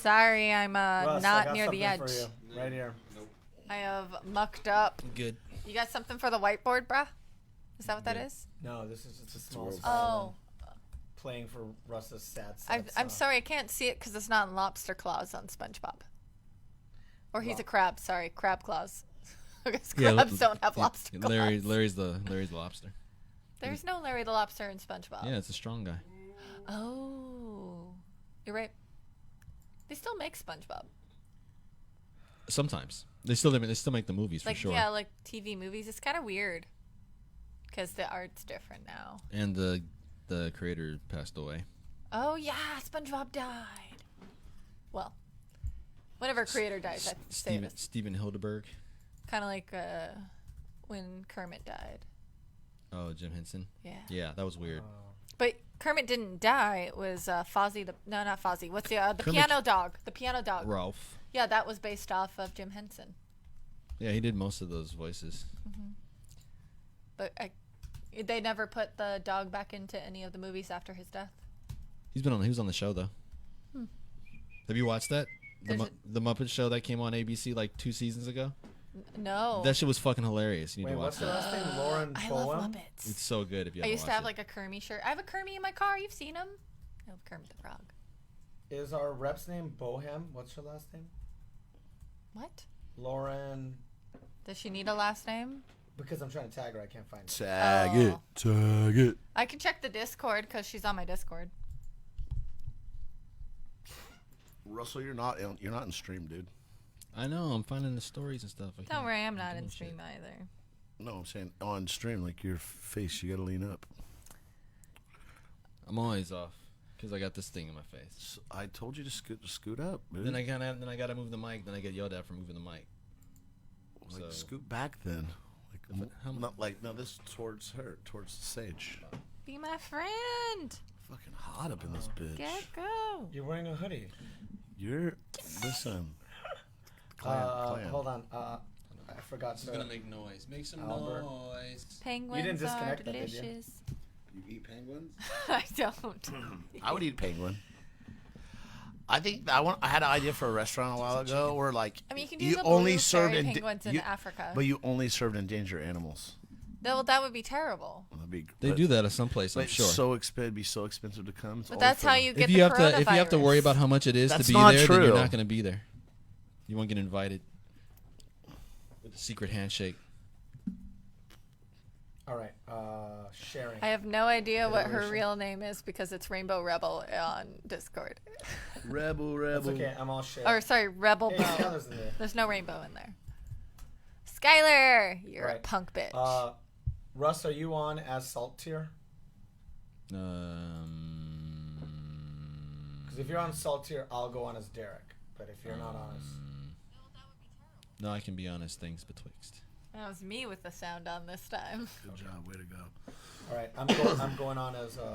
Sorry, I'm Russ, not near the edge. For you. Right here. Nope. I have mucked up. Good. You got something for the whiteboard, bruh? Is that what that is? No, this is just a small It's Oh. playing for Russ's sad I'm sorry, I can't see it because it's not in lobster claws on SpongeBob. Or he's a crab. Sorry, crab claws. Because crabs don't have lobster claws. Larry's the lobster. There's no Larry the Lobster in SpongeBob. Yeah, it's a strong guy. Oh, you're right. They still make SpongeBob. Sometimes they still make the movies for sure. Yeah, like TV movies. It's kind of weird because the art's different now. And the creator passed away. Oh yeah, SpongeBob died. Well, whenever a creator dies, I say it. Steven Hildeberg. Kind of like when Kermit died. Oh, Jim Henson. Yeah. Yeah, that was weird. But Kermit didn't die. It was Fozzie. No, not Fozzie. What's the Kermit, piano dog? The piano dog. Ralph. Yeah, that was based off of Jim Henson. Yeah, he did most of those voices. Mm-hmm. But they never put the dog back into any of the movies after his death. He was on the show though. Have you watched that? The Muppet Show that came on ABC like 2 seasons ago? No. That shit was fucking hilarious. You need to watch what's that. the last name? Lauren I Boehm? love Muppets. It's so good if you I used to have it. like a Kermie shirt. I have a Kermie in my car. You've seen him? I have Kermit the Frog. Is our rep's name Bohem? What's her last name? What? Lauren. Does she need a last name? Because I'm trying to tag her, I can't find it. Tag it. I can check the Discord because she's on my Discord. Russell, you're not in stream, dude. I know. I'm finding the stories and stuff. Don't worry, I'm not in stream either. No, I'm saying on stream, like your face, you gotta lean up. I'm always off because I got this thing in my face. So I told you to scoot up, dude. Then I gotta move the mic. Then I get yelled at for moving the mic. Like, So- scoot back then. Like, How mu- not like no, this towards her, towards the sage. Be my friend. Fucking hot up in this bitch. Get go. You're wearing a hoodie. Listen. Clan. Hold on. I forgot This to. is gonna make noise. Make some Albert. noise. Penguins didn't are disconnect that, did you? delicious. You eat penguins? I don't. I would eat penguin. I think I had an idea for a restaurant a while ago where like I mean, you can do you the only blue served fairy penguins in Africa. but you only served endangered animals. Well, that would be terrible. That'd be, They do that at some place, But I'm sure. it'd be so expensive to come. It's But all that's for how the- you get If the coronavirus. you have to worry about how much it is That's to be not there, then true. you're not gonna be there. You won't get invited with the secret handshake. All right. Sharing. I have no idea what her real name is because it's Rainbow Rebel on Discord. Rebel. It's okay. I'm all sharing. Or sorry, Rebel Hey, Bo. Skylar's in there. There's no rainbow in there. Skylar, you're a Right. punk bitch. Russ, are you on as salt tier? Because if you're on salt tier, I'll go on as Derek. But if you're not on as... No, I can be honest. Things betwixt. That was me with the sound on this time. Good job, way to go. All right, I'm going on as... Oops.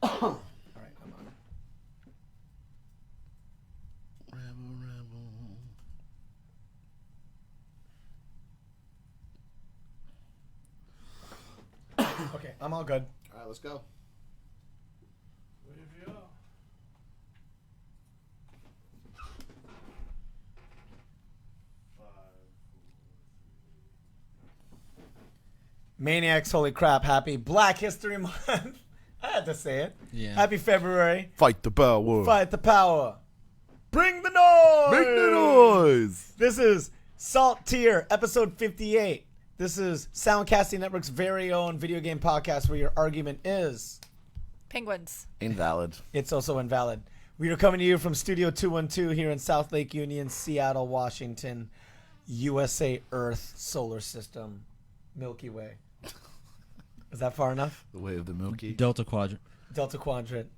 All right, I'm on. Okay, I'm all good. All right, let's go. Maniacs, holy crap, happy Black History Month. I had to say it. Yeah. Happy February. Fight the power. Fight the power. Bring the noise. Make the noise. This is Salt Tier, episode 58. This is Soundcasting Network's very own video game podcast where your argument is... Penguins. Invalid. It's also invalid. We are coming to you from Studio 212 here in South Lake Union, Seattle, Washington, USA, Earth, Solar System, Milky Way. Is that far enough? The way of the Milky. Delta Quadrant. Delta Quadrant.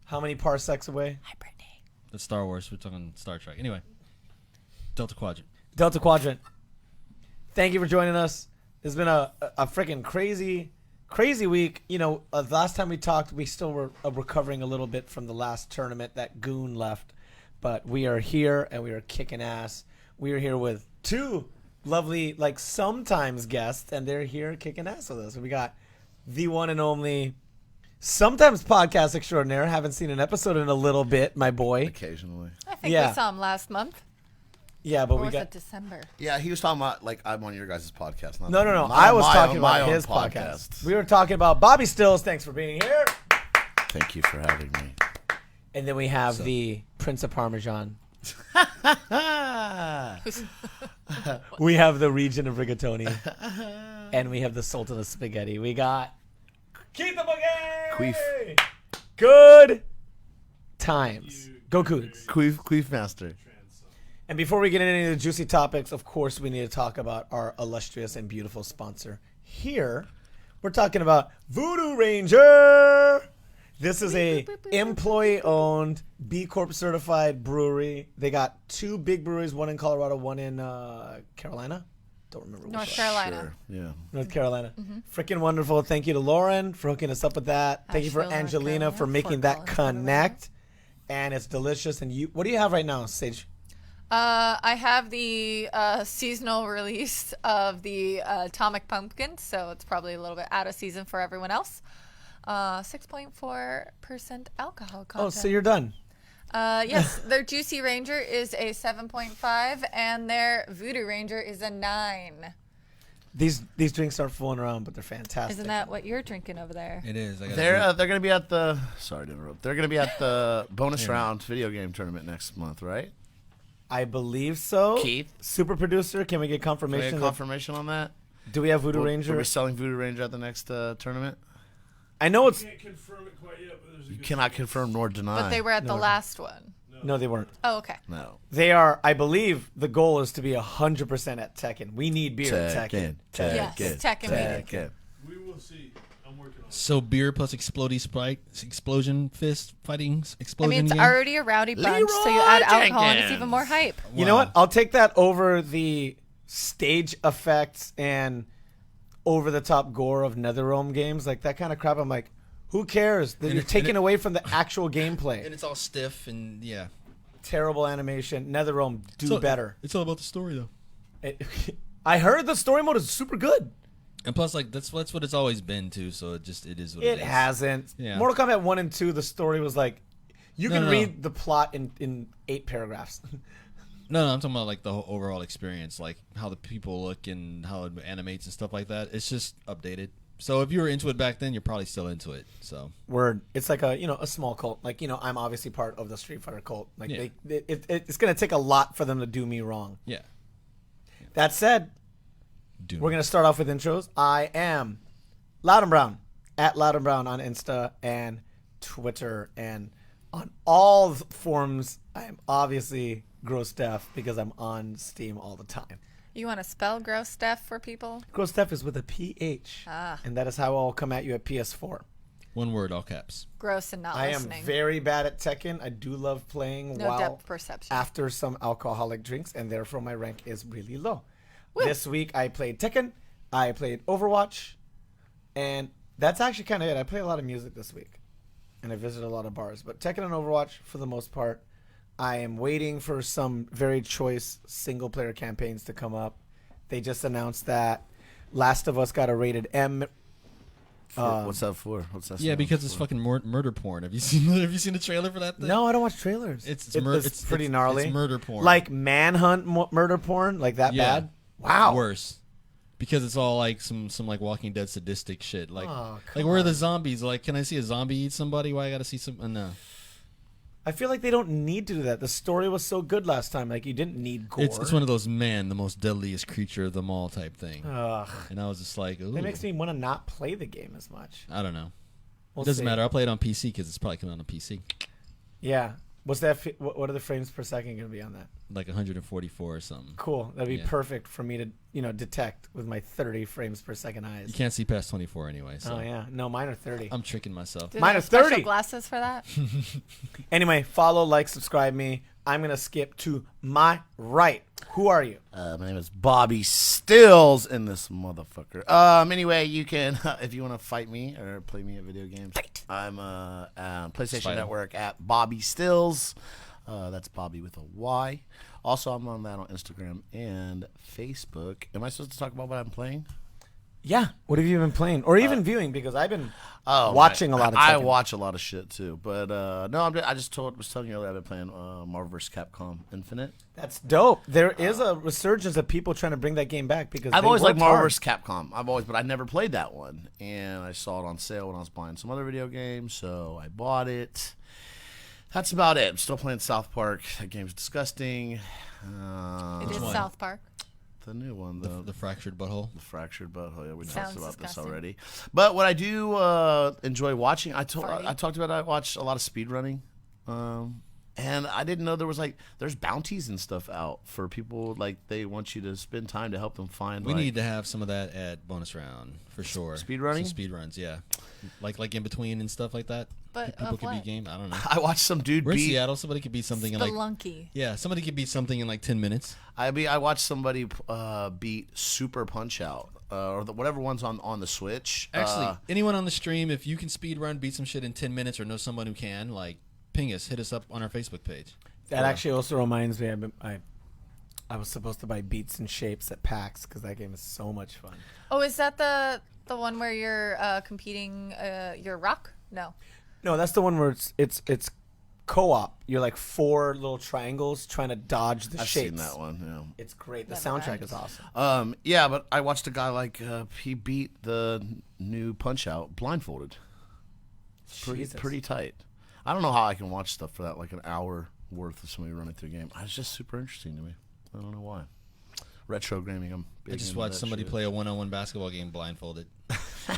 How many parsecs away? Hi, Brittany. That's Star Wars. We're talking Star Trek. Anyway, Delta Quadrant. Delta Quadrant. Thank you for joining us. It's been a freaking crazy week. You know, the last time we talked, we still were recovering a little bit from the last tournament that Goon left. But we are here, and we are kicking ass. We are here with two lovely, like sometimes guests, and they're here kicking ass with us. We got the one and only, sometimes podcast extraordinaire. Haven't seen an episode in a little bit, my boy. Occasionally. I think Yeah. we saw him last month. Yeah, but Or we was got it December? Yeah, he was talking about like I'm on your guys' podcast. Not no. my- I was my talking own- my about own his podcast. We were talking about Bobby Stills. Thanks for being here. Thank you for having me. And then we have the Prince of Parmesan. We have the Region of Rigatoni. And we have the Sultan of Spaghetti. We got Keith the Boogie! Queef. Good times. Go Cougs. Queef Master. And before we get into any of the juicy topics, of course, we need to talk about our illustrious and beautiful sponsor. Here, we're talking about Voodoo Ranger. This is a employee-owned, B Corp certified brewery. They got 2 big breweries, one in Colorado, one in Carolina. Don't remember which North one. Carolina. Sure. Yeah. North Carolina. Freaking wonderful. Thank you to Lauren for hooking us up with that. Thank you for Asheville, North Angelina Carolina, for making Fort that Collins, Colorado. connect. And it's delicious. And you, what do you have right now, Sage? I have the seasonal release of the Atomic Pumpkin, so it's probably a little bit out of season for everyone else. 6.4% alcohol content. Oh, so you're done. Yes, their Juicy Ranger is a 7.5, and their Voodoo Ranger is a 9. These drinks aren't fooling around, but they're fantastic. Isn't that what you're drinking over there? It is. I gotta They're gonna be at the. Sorry to interrupt. They're gonna be at the bonus round video game tournament next month, right? I believe so. Keith? Super producer, can we get Can we confirmation? get confirmation on that? Do we have Voodoo Ranger? Are we selling Voodoo Ranger at the next tournament? I know it's. Can't confirm it quite yet, but there's a You good cannot confirm nor deny. But they were at the last one. No, they weren't. Oh, okay. No. They are. I believe the goal is to be 100% at Tekken. We need beer at Tekken. Yes, Tekken we need. Tekken. We will see. I'm working on it. So beer plus explodey sprite, explosion fist fighting I explosion. mean, it's game? already a rowdy bunch, so you Leroy add alcohol and it's Jenkins. even more hype. You know Wow. what? I'll take that over the stage effects and over the top gore of NetherRealm games. Like that kind of crap. I'm like, who cares? That And you're it- taking and it- away from the actual gameplay. And it's all stiff and yeah. Terrible animation. NetherRealm, do better. It's all about the story though. I heard the story mode is super good. And plus, like that's what it's always been too. So it is what it It is. hasn't. Yeah. Mortal Kombat 1 and 2, the story was like, you No, can no. read the plot in 8 paragraphs. No, I'm talking about like the whole overall experience, like how the people look and how it animates and stuff like that. It's just updated. So if you were into it back then, you're probably still into it. So Word. It's like a small cult. Like, I'm obviously part of the Street Fighter cult. Like, Yeah. it's going to take a lot for them to do me wrong. yeah, That said, Doom. we're going to start off with intros. I am Loud and Brown, at Loud and Brown on Insta and Twitter. And on all forms, I am obviously Gross Def because I'm on Steam all the time. You want to spell gross stuff for people? Gross Def is with a PH. Ah. And that is how I'll come at you at PS4. One word, all caps. Gross and not I am listening. very bad at Tekken. I do love playing No while depth perception. after some alcoholic drinks, and therefore my rank is really low. This week I played Tekken, I played Overwatch, and that's actually kind of it. I play a lot of music this week, and I visited a lot of bars. But Tekken and Overwatch, for the most part, I am waiting for some very choice single-player campaigns to come up. They just announced that Last of Us got a rated M. What's that for? What's that? Yeah, stand because it's for? fucking murder porn. Have you seen the trailer for that thing? No, I don't watch trailers. It's It's pretty gnarly. It's murder porn. Like Manhunt murder porn, like that Yeah. bad. Wow. Worse. Because it's all like some like Walking Dead sadistic shit. Like Oh, like where are the zombies? Like, can I see a zombie eat somebody? Why I gotta see some? No. I feel like they don't need to do that. The story was so good last time. Like you didn't need gore. It's one of those the most deadliest creature of them all type thing. Ugh. And I was just like, ooh. That makes me want to not play the game as much. I don't know. We'll It doesn't see. matter. I'll play it on PC because it's probably coming out on PC. Yeah. What's that? What are the frames per second going to be on that? Like 144 or something. Cool. That'd be Yeah. perfect for me to detect with my 30 frames per second eyes. You can't see past 24 anyway. So Oh yeah. No, mine are 30. I'm tricking myself. Do they Mine have are 30. special glasses for that? Anyway, follow, like, subscribe me. I'm gonna skip to my right. Who are you? My name is Bobby Stills in this motherfucker. Anyway, you can if you want to fight me or play me at video games. I'm PlayStation Fight 'em. Network at Bobby Stills. That's Bobby with a Y. Also, I'm on that on Instagram and Facebook. Am I supposed to talk about what I'm playing? Yeah. What have you been playing, or even viewing? Because I've been watching a lot of. I Tekken. watch a lot of shit too, but no, I just was telling you earlier I've been playing Marvel vs. Capcom Infinite. That's dope. There is a resurgence of people trying to bring that game back because I've they always liked worked Marvel hard. vs. Capcom. But I never played that one, and I saw it on sale when I was buying some other video games, so I bought it. That's about it. I'm still playing South Park. That game's disgusting. It is one? South Park. The new one, The fractured butthole. The fractured butthole. Yeah, we Sounds talked about disgusting. this already. But what I do enjoy watching, I Farty. talked about. I watch a lot of speed running, and I didn't know there's bounties and stuff out for people. Like they want you to spend time to help them find. We need to have some of that at bonus round for sure. Speed running? Some speed runs, yeah. Like in between and stuff like that. But People of could what? beat game. I don't know. I watched some dude We're in beat. Seattle. Somebody could beat something in like Spelunky. somebody could beat something in like 10 minutes. I watched somebody beat Super Punch Out or whatever one's on the Switch. Actually, anyone on the stream, if you can speed run, beat some shit in 10 minutes, or know someone who can, like, ping us, hit us up on our Facebook page. That actually also reminds me. I was supposed to buy Beats and Shapes at PAX because that game is so much fun. Oh, is that the one where you're competing? You're rock? No. No, that's the one where it's co-op. You're like 4 little triangles trying to dodge the I've shapes. seen that one. It's great. The Never soundtrack mind. is awesome. Yeah. But I watched a guy he beat the new Punch Out blindfolded. Jesus. Pretty tight. I don't know how I can watch stuff for that, like an hour worth of somebody running through a game. It's just super interesting to me. I don't know why. Retro gaming. I'm big I just into watched that somebody shit. play a one-on-one basketball game blindfolded.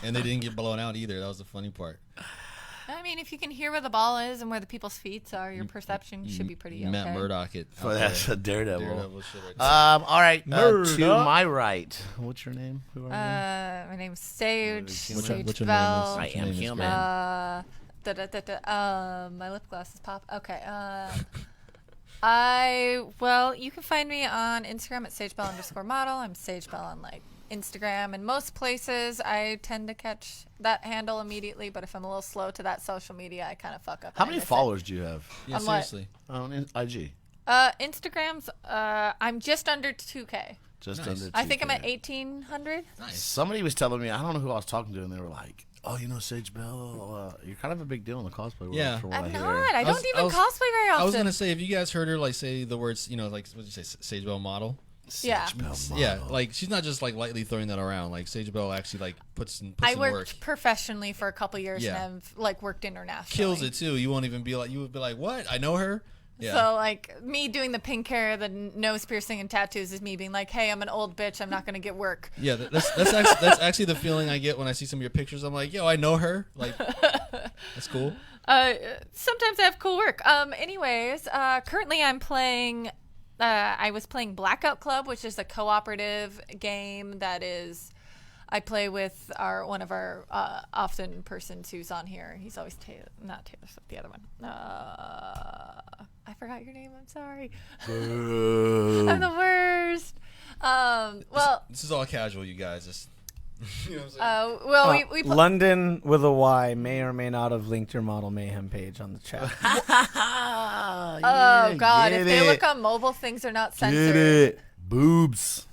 And they didn't get blown out either. That was the funny part. I mean, if you can hear where the ball is and where the people's feet are, your perception should be pretty okay. Matt Murdock it. Oh, that's a Daredevil. Daredevil shit right there. All right. To Murdoch. my right. What's your name? Who are you? My name's Sage. What's Sage your name Bell. is? I am name is human. My lip glasses pop. Okay. You can find me on Instagram at sagebell_model. I'm sagebell on like Instagram and most places. I tend to catch that handle immediately, but if I'm a little slow to that social media, I kind of fuck up. How and I many miss it. followers do you have Yeah, on what? seriously. on IG? Instagram's. I'm just under 2K. Just Nice. under. I think I'm 2K. at 1,800. Nice. Somebody was telling me, I don't know who I was talking to, and they were like, "Oh, you know Sage Bell? You're kind of a big deal in the cosplay world." Yeah. from what I'm I hear. not. I was- don't even I was- cosplay very often. I was gonna say, if you guys heard her like say the words, like what did you say, Sage Bell model? Yeah. Sage Bell Yeah, model. like she's not just like lightly throwing that around. Like Sage Bell actually like puts in I work. worked professionally for a couple years Yeah. and I've like worked internationally. Kills it too. You won't even be like, you would be like, what? I know her. Yeah. So like me doing the pink hair, the nose piercing and tattoos is me being like, hey, I'm an old bitch. I'm not gonna get work. Yeah, that's actually the feeling I get when I see some of your pictures. I'm like, yo, I know her. Like, that's cool. Sometimes I have cool work. Anyways, currently I'm playing. I was playing Blackout Club, which is a cooperative game that is. I play with one of our often persons who's on here. He's always not Taylor Swift, the other one. I forgot your name. I'm sorry. I'm the worst. Well, This is all casual, you guys. Just, you know what I'm saying? we play. London with a Y may or may not have linked your Model Mayhem page on the chat. Oh God! If they look on mobile, things are not censored. Get it, boobs.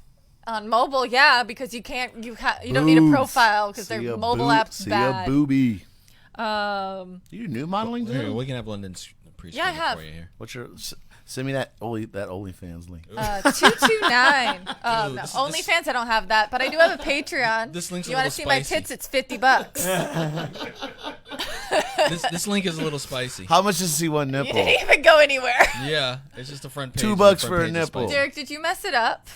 On mobile, yeah, because you can't. You don't need a Boobs. profile because See their a mobile boob- app's see bad. a boobie. Um, You do new modeling Here, too? we can have London pre-screen Yeah, I have. for you here. What's your? Send me that OnlyFans link. 229. Dude, No, this- OnlyFans, I don't have that, but I do have a Patreon. This link's a You want to little see my spicy. tits? It's $50. This link is a little spicy. How much does see one You nipple? didn't even go anywhere. Yeah, it's just the front page. $2 The front for a page is nipple. spicy. Derek, did you mess it up?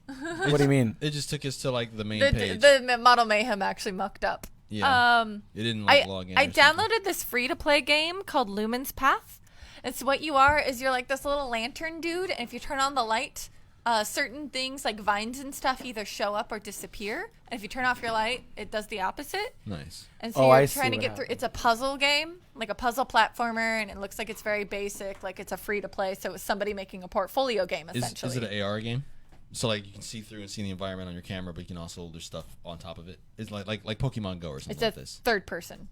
What do you mean? It just took us to like the main The, page. the Model Mayhem actually mucked up. Yeah. It didn't like log in. I or something. downloaded this free-to-play game called Lumen's Path. And so what you are is you're like this little lantern dude, and if you turn on the light, certain things like vines and stuff either show up or disappear. And if you turn off your light, it does the opposite. Nice. And so Oh, you're I see trying to what get through. happened. It's a puzzle game, like a puzzle platformer, and it looks like it's very basic, like it's a free-to-play. So it's somebody making a portfolio game, essentially. Is it an AR game? So like you can see through and see the environment on your camera, but you can also there's stuff on top of it. It's like Pokemon Go or something It's like a this. third person.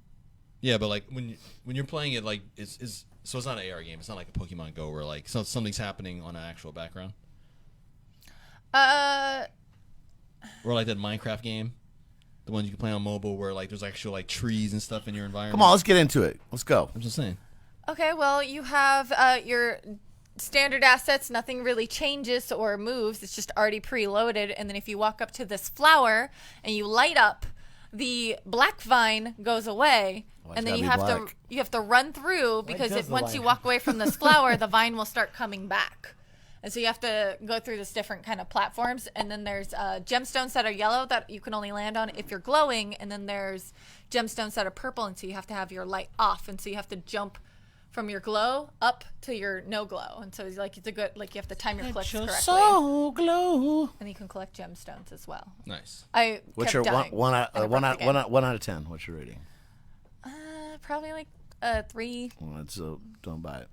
Yeah, but like when you're playing it, like is So it's not an AR game. It's not like a Pokemon Go where like something's happening on an actual background. Or like that Minecraft game, the ones you can play on mobile where like there's actual like trees and stuff in your environment. Come on, let's get into it. Let's go. I'm just saying. Okay, well, you have your standard assets. Nothing really changes or moves. It's just already preloaded. And then if you walk up to this flower and you light up, the black vine goes away. Why's And then it you gotta have be black? you have to run through because does the once light you walk away from this flower, the vine will start coming back. And so you have to go through this different kind of platforms. And then there's gemstones that are yellow that you can only land on if you're glowing. And then there's gemstones that are purple. And so you have to have your light off. And so you have to jump from your glow up to your no glow. And so it's like it's a good, like you have to time your clicks correctly. So glow. And you can collect gemstones as well. Nice. I What's kept your dying, one and I broke the game. out of 10? What's your rating? Probably like 3. Well, it's don't buy it.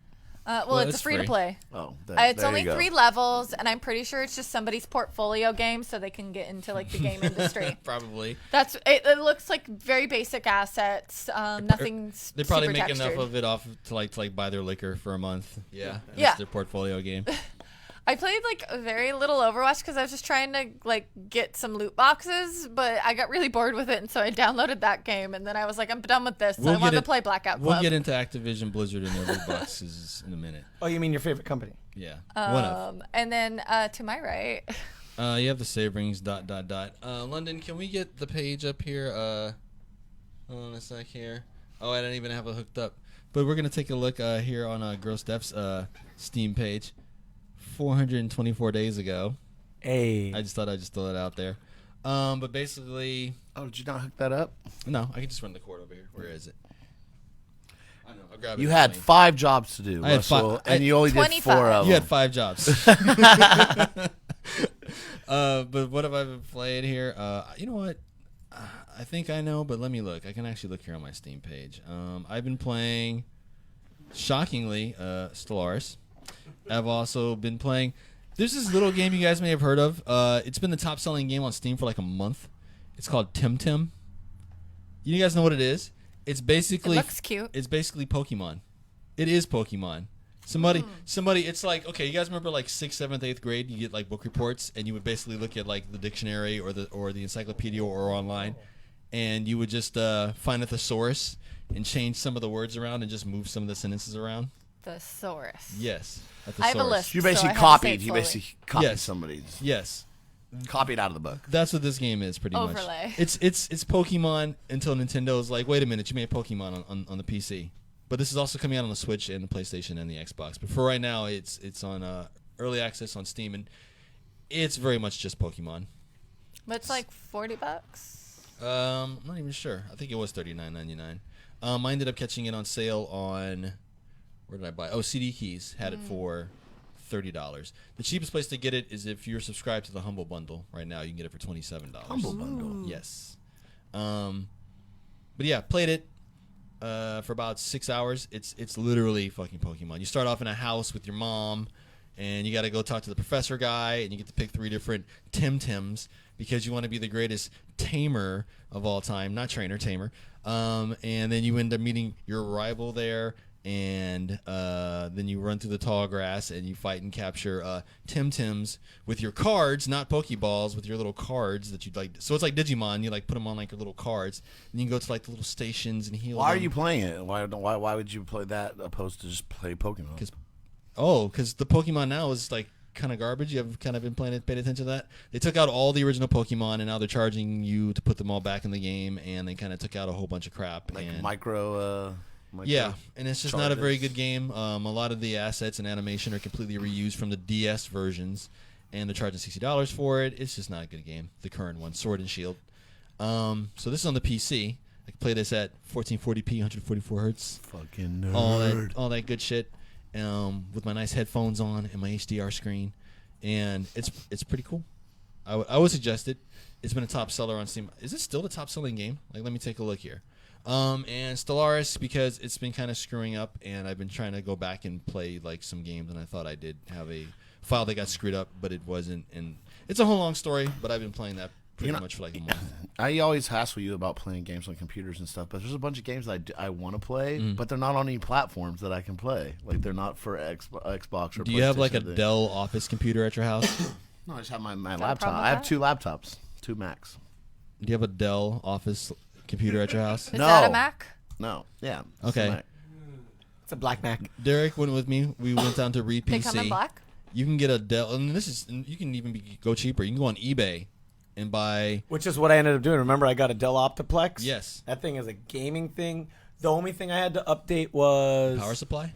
Well, it's a free to play. Oh, It's there only you go. 3 levels, and I'm pretty sure it's just somebody's portfolio game, so they can get into like the game industry. Probably. That's it. It looks like very basic assets. Nothing. They probably super make textured. enough of it off to like buy their liquor for a month. Yeah. And Yeah. That's their portfolio game. I played like very little Overwatch because I was just trying to like get some loot boxes, but I got really bored with it, and so I downloaded that game, and then I was like, I'm done with this. So I wanted to play Blackout Club. We'll get into Activision Blizzard and their loot boxes in a minute. Oh, you mean your favorite company? Yeah. One of. And then to my right. You have the save rings. ... London, can we get the page up here? Hold on a sec here. Oh, I didn't even have it hooked up. But we're gonna take a look here on Gross Def's Steam page. 424 days ago. Hey. I just thought I'd just throw it out there. But basically, Oh, did you not hook that up? no, I can just run the cord over here. Where is it? I know. I'll grab it. You in had between. 5 jobs to do, I had Russell, five- and you only did 25. 4 of them. You had 5 jobs. But what have I been playing here? You know what? I think I know, but let me look. I can actually look here on my Steam page. I've been playing, shockingly, Stellaris. I've also been playing. There's this little game you guys may have heard of. It's been the top-selling game on Steam for like a month. It's called Tim. You guys know what it is? It's basically. It looks cute. It's basically Pokemon. It is Pokemon. Somebody. It's like, okay, you guys remember like 6th, 7th, 8th grade? You get like book reports, and you would basically look at like the dictionary or the encyclopedia or online, and you would just find a thesaurus and change some of the words around and just move some of the sentences around. Thesaurus. Yes. I have a list. You so I basically have to say copied. it You slowly. basically copied Yes. somebody's. Yes. Copied out of the book. That's what this game is, pretty Overlay. much. It's Pokemon until Nintendo's like, wait a minute, you made Pokemon on the PC, but this is also coming out on the Switch and the PlayStation and the Xbox. But for right now, it's on early access on Steam, and it's very much just Pokemon. But it's like $40. I'm not even sure. I think it was $39.99. I ended up catching it on sale on, where did I buy? Oh, CD Keys had it for $30. The cheapest place to get it is if you're subscribed to the Humble Bundle. Right now, you can get it for $27. Humble Bundle. Yes. But yeah, played it for about 6 hours. It's literally fucking Pokemon. You start off in a house with your mom, and you got to go talk to the professor guy, and you get to pick 3 different Tims because you want to be the greatest tamer of all time. Not trainer, tamer. And then you end up meeting your rival there, and then you run through the tall grass and you fight and capture Tims with your cards, not Pokeballs, with your little cards that you'd like. So it's like Digimon. You like put them on like your little cards, and you can go to like the little stations and heal. Why are them. you playing it? Why would you play that opposed to just play Pokemon? Because the Pokemon now is like kind of garbage. You have kind of been paid attention to that. They took out all the original Pokemon, and now they're charging you to put them all back in the game, and they kind of took out a whole bunch of crap. Like and micro. yeah, and it's just not a very charges. good game. A lot of the assets and animation are completely reused from the DS versions, and they're charging $60 for it. It's just not a good game. The current one, Sword and Shield. So this is on the PC. I can play this at 1440p, 144 hertz. Fucking nerd. All that good shit. With my nice headphones on and my HDR screen, and it's pretty cool. I would suggest it. It's been a top seller on Steam. Is it still the top selling game? Like, let me take a look here. And Stellaris, because it's been kind of screwing up, and I've been trying to go back and play like some games, and I thought I did have a file that got screwed up, but it wasn't. And it's a whole long story, but I've been playing that pretty much for like a month. I always hassle you about playing games on computers and stuff, but there's a bunch of games that I want to play, but they're not on any platforms that I can play. Like they're not for Xbox or. Do you have like a PlayStation. Dell Office computer at your house? No, I just have my Got a laptop. problem with I have that? 2 laptops, 2 Macs. Do you have a Dell Office computer at your house? Is No. that a Mac? No, yeah. it's Okay. a Mac. It's a black Mac. Derek went with me. We went down to They come in RePC. black? You can get a Dell, and you can even go cheaper. You can go on eBay and buy. Which is what I ended up doing. Remember, I got a Dell Optiplex? Yes. That thing is a gaming thing. The only thing I had to update was... Power supply?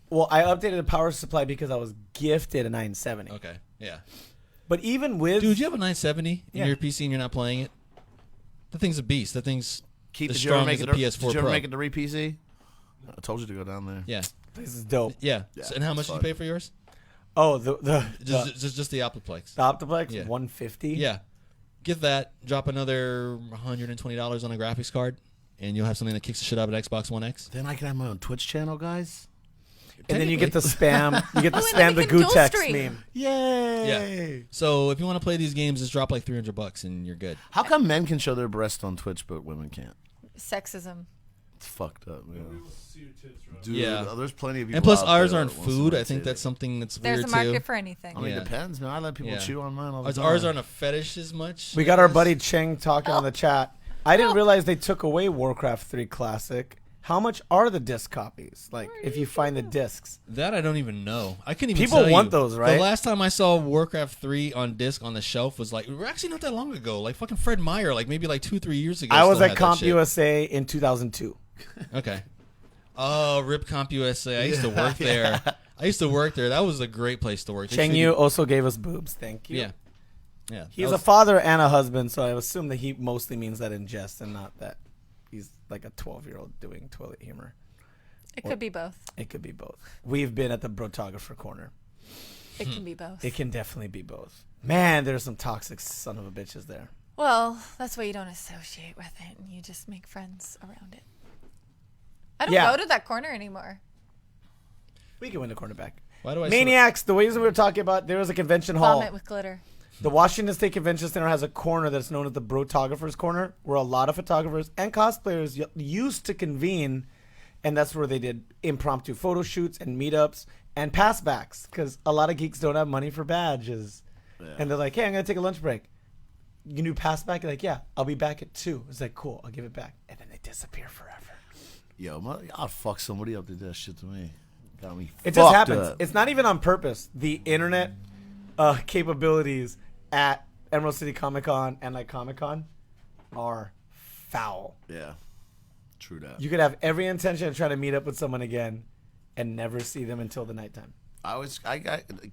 Well, I updated the power supply because I was gifted a 970. Okay. Yeah. But even with... Dude, you have a 970 Yeah. in your PC and you're not playing it? That thing's a beast. That thing's Keith, as did you ever strong make as it a to, PS4 Did you ever Pro. make it to RePC? I told you to go down there. Yeah. This is dope. Yeah. Yeah, So, and how much it's did you fun. pay for yours? Oh, the Just the Optiplex. Optiplex? Yeah. 150? Yeah. Get that. Drop another $120 on a graphics card, and you'll have something that kicks the shit out of an Xbox One X. Then I can have my own Twitch channel, guys. And then you get the spam. You get the Oh, and then spam we the can dual Gutex stream. meme. Yay! So if you want to play these games, just drop like $300 and you're good. How come men can show their breasts on Twitch but women can't? Sexism. It's fucked up, We man. will see your tits, Rob. Dude, Yeah. there's plenty of people. And plus, out ours there aren't that wants food. to I think see that's it. something that's There's weird a market too. for anything. I mean, Yeah. it depends, man. I let people Yeah. chew on mine all the Ours time. aren't a fetish as much. We got our buddy Cheng talking on the chat. I didn't realize they took away Warcraft 3 Classic. How much are the disc copies? Like, if you find the discs. That I don't even know. I couldn't even People tell want you. those, right? The last time I saw Warcraft 3 on disc on the shelf was like, actually not that long ago. Like fucking Fred Meyer, like maybe like 2-3 years ago. I was still at had that Comp shit. USA in 2002. Okay. Oh, Rip Comp USA. I used to work there. I used to work there. That was a great place to work. They Cheng treated- Yu also gave us boobs. Thank you. Yeah. Yeah. He's That a father and a husband, so I assume that he mostly means that in jest and not that he's like a 12-year-old doing toilet humor. It could be both. It could be both. We've been at the Brotographer Corner. It can be both. It can definitely be both. Man, there's some toxic son of a bitches there. Well, that's why you don't associate with it, and you just make friends around it. I don't Yeah. go to that corner anymore. We can win the cornerback. Why do I Maniacs, the reason we were talking about, there was a convention hall. Vomit with glitter. The Washington State Convention Center has a corner that's known as the Brotographer's Corner, where a lot of photographers and cosplayers used to convene, and that's where they did impromptu photo shoots and meetups and passbacks, because a lot of geeks don't have money for badges. Yeah. And they're like, hey, I'm going to take a lunch break. You can do passback? You're like, yeah, I'll be back at 2. It's like, cool, I'll give it back. And then they disappear forever. Yo, I'll fuck somebody up that did that shit to me. Got me It just fucked happens. up. It's not even on purpose. The internet capabilities at Emerald City Comic Con and like Comic Con are foul. Yeah. True that. You could have every intention of trying to meet up with someone again and never see them until the nighttime.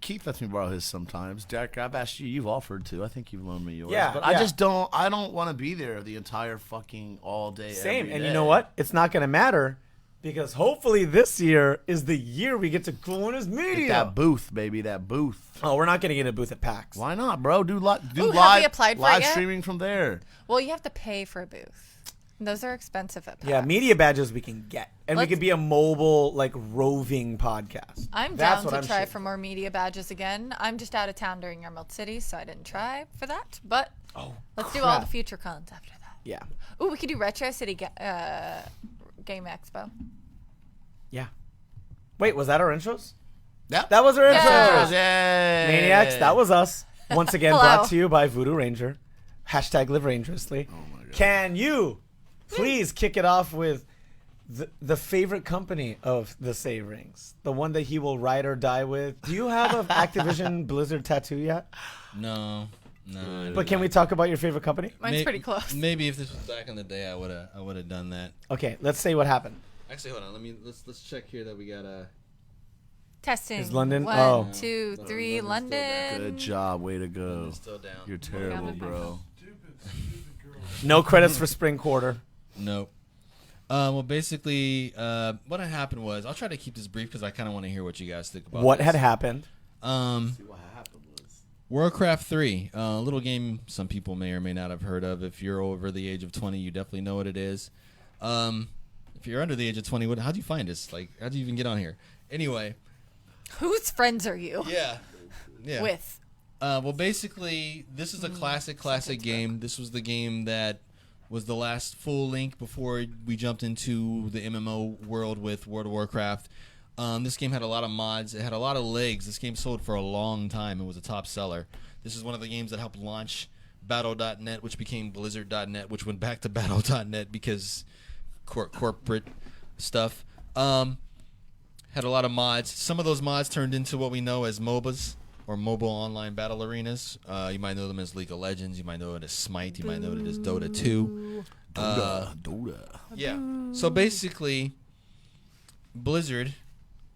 Keith lets me borrow his sometimes. Derek, I've asked you. You've offered to. I think you've loaned me yours. Yeah, but yeah. I just don't. I don't want to be there the entire fucking all day. Same. every And day. you know what? It's not going to matter because hopefully this year is the year we get to go in his Get media. that booth, baby. That booth. Oh, we're not going to get a booth at PAX. Why not, bro? Do Ooh, have we live applied for it live yet? streaming from there. Well, you have to pay for a booth. Those are expensive at PAX. Yeah, media badges we can get. And we Let's- could be a mobile, like, roving podcast. I'm That's down what to I'm try shooting for more media badges again. I'm just out of town during Emerald City, so I didn't try for that. But let's do all crap. the future cons after that. Yeah. Ooh, we could do Retro City Game Expo. Yeah. Wait, was that our intros? Yep. That was our Yeah. intros. Yay. Maniacs, that was us. Once again, Hello. brought to you by Voodoo Ranger. Hashtag live dangerously. Oh my God. Can you please kick it off with the favorite company of the Save Rings? The one that he will ride or die with? Do you have an Activision Blizzard tattoo yet? No. But can we talk about your favorite company? Mine's pretty close. Maybe if this was back in the day, I would have done that. Okay, let's say what happened. Actually, hold on. Let's check here that we got a. Testing. Is London- 1, oh. 2, 3, London. Good job. Way to go. Still down. You're terrible, bro. Stupid girl. No credits for spring quarter. Nope. Well, basically, what had happened was I'll try to keep this brief because I kind of want to hear what you guys think about What this. had happened? See what happened was. Warcraft 3, a little game some people may or may not have heard of. If you're over the age of 20, you definitely know what it is. If you're under the age of 20, how'd you find us? Like, how'd you even get on here? Anyway, Whose friends are you yeah. with? Well, basically, this is a classic game. This was the game that was the last full Link before we jumped into the MMO world with World of Warcraft. This game had a lot of mods. It had a lot of legs. This game sold for a long time. It was a top seller. This is one of the games that helped launch Battle.net, which became Blizzard.net, which went back to Battle.net because corporate stuff. Had a lot of mods. Some of those mods turned into what we know as MOBAs, or mobile online battle arenas. You might know them as League of Legends. You might know it as Smite. You might know it as Dota 2. Dota. Yeah. So basically, Blizzard,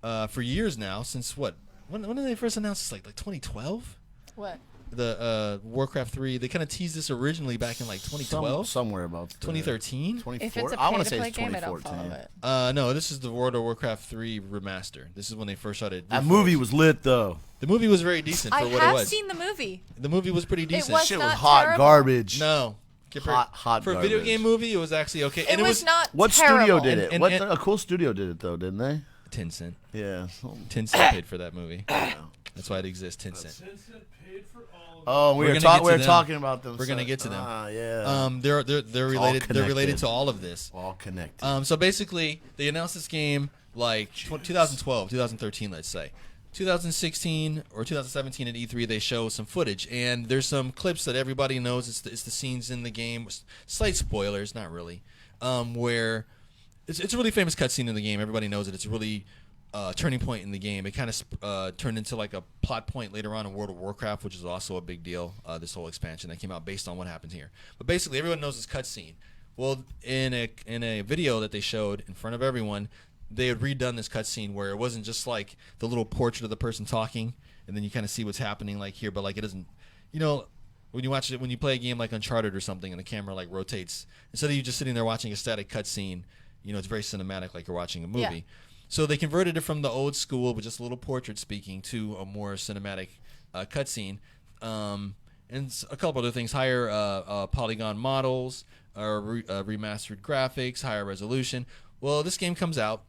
for years now, since what? When did they first announce this? Like 2012? What? The Warcraft 3. They kind of teased this originally back in like 2012, Somewhere about 2013. 24. If it's a I want to pay-to-play say it's game, I don't 2014. follow it. No, this is the World of Warcraft 3 remaster. This is when they first started. That movie was lit though. The movie was very decent for I what it have was. seen the movie. The movie was pretty decent. was Shit not was hot terrible. garbage. No. Kipper, Hot for a video garbage. game movie, it was actually okay. It was not What terrible. studio did it? And- What and- a cool studio did it though, didn't they? Tencent. Yeah. Tencent paid for that movie. That's why it exists, Tencent. Tencent paid for all of Oh, We're we were gonna get to we were them. talking about them. We're gonna get to them. Ah, yeah. They're related. They're related connected. to all of this. All connected. So basically, they announced this game like 2012, 2013, let's say. 2016 or 2017 at E3, they show some footage, and there's some clips that everybody knows. It's the scenes in the game. Slight spoilers, not really. Where it's a really famous cutscene in the game. Everybody knows it. It's a really turning point in the game. It kind of turned into like a plot point later on in World of Warcraft, which is also a big deal. This whole expansion that came out based on what happened here. But basically, everyone knows this cutscene. Well, in a video that they showed in front of everyone, they had redone this cutscene where it wasn't just like the little portrait of the person talking, and then you kind of see what's happening like here, but like it doesn't, when you watch it, when you play a game like Uncharted or something, and the camera like rotates, instead of you just sitting there watching a static cutscene, it's very cinematic, like you're watching a movie. Yeah. So they converted it from the old school with just a little portrait speaking to a more cinematic cutscene, and a couple other things: higher polygon models, remastered graphics, higher resolution. Well, this game comes out.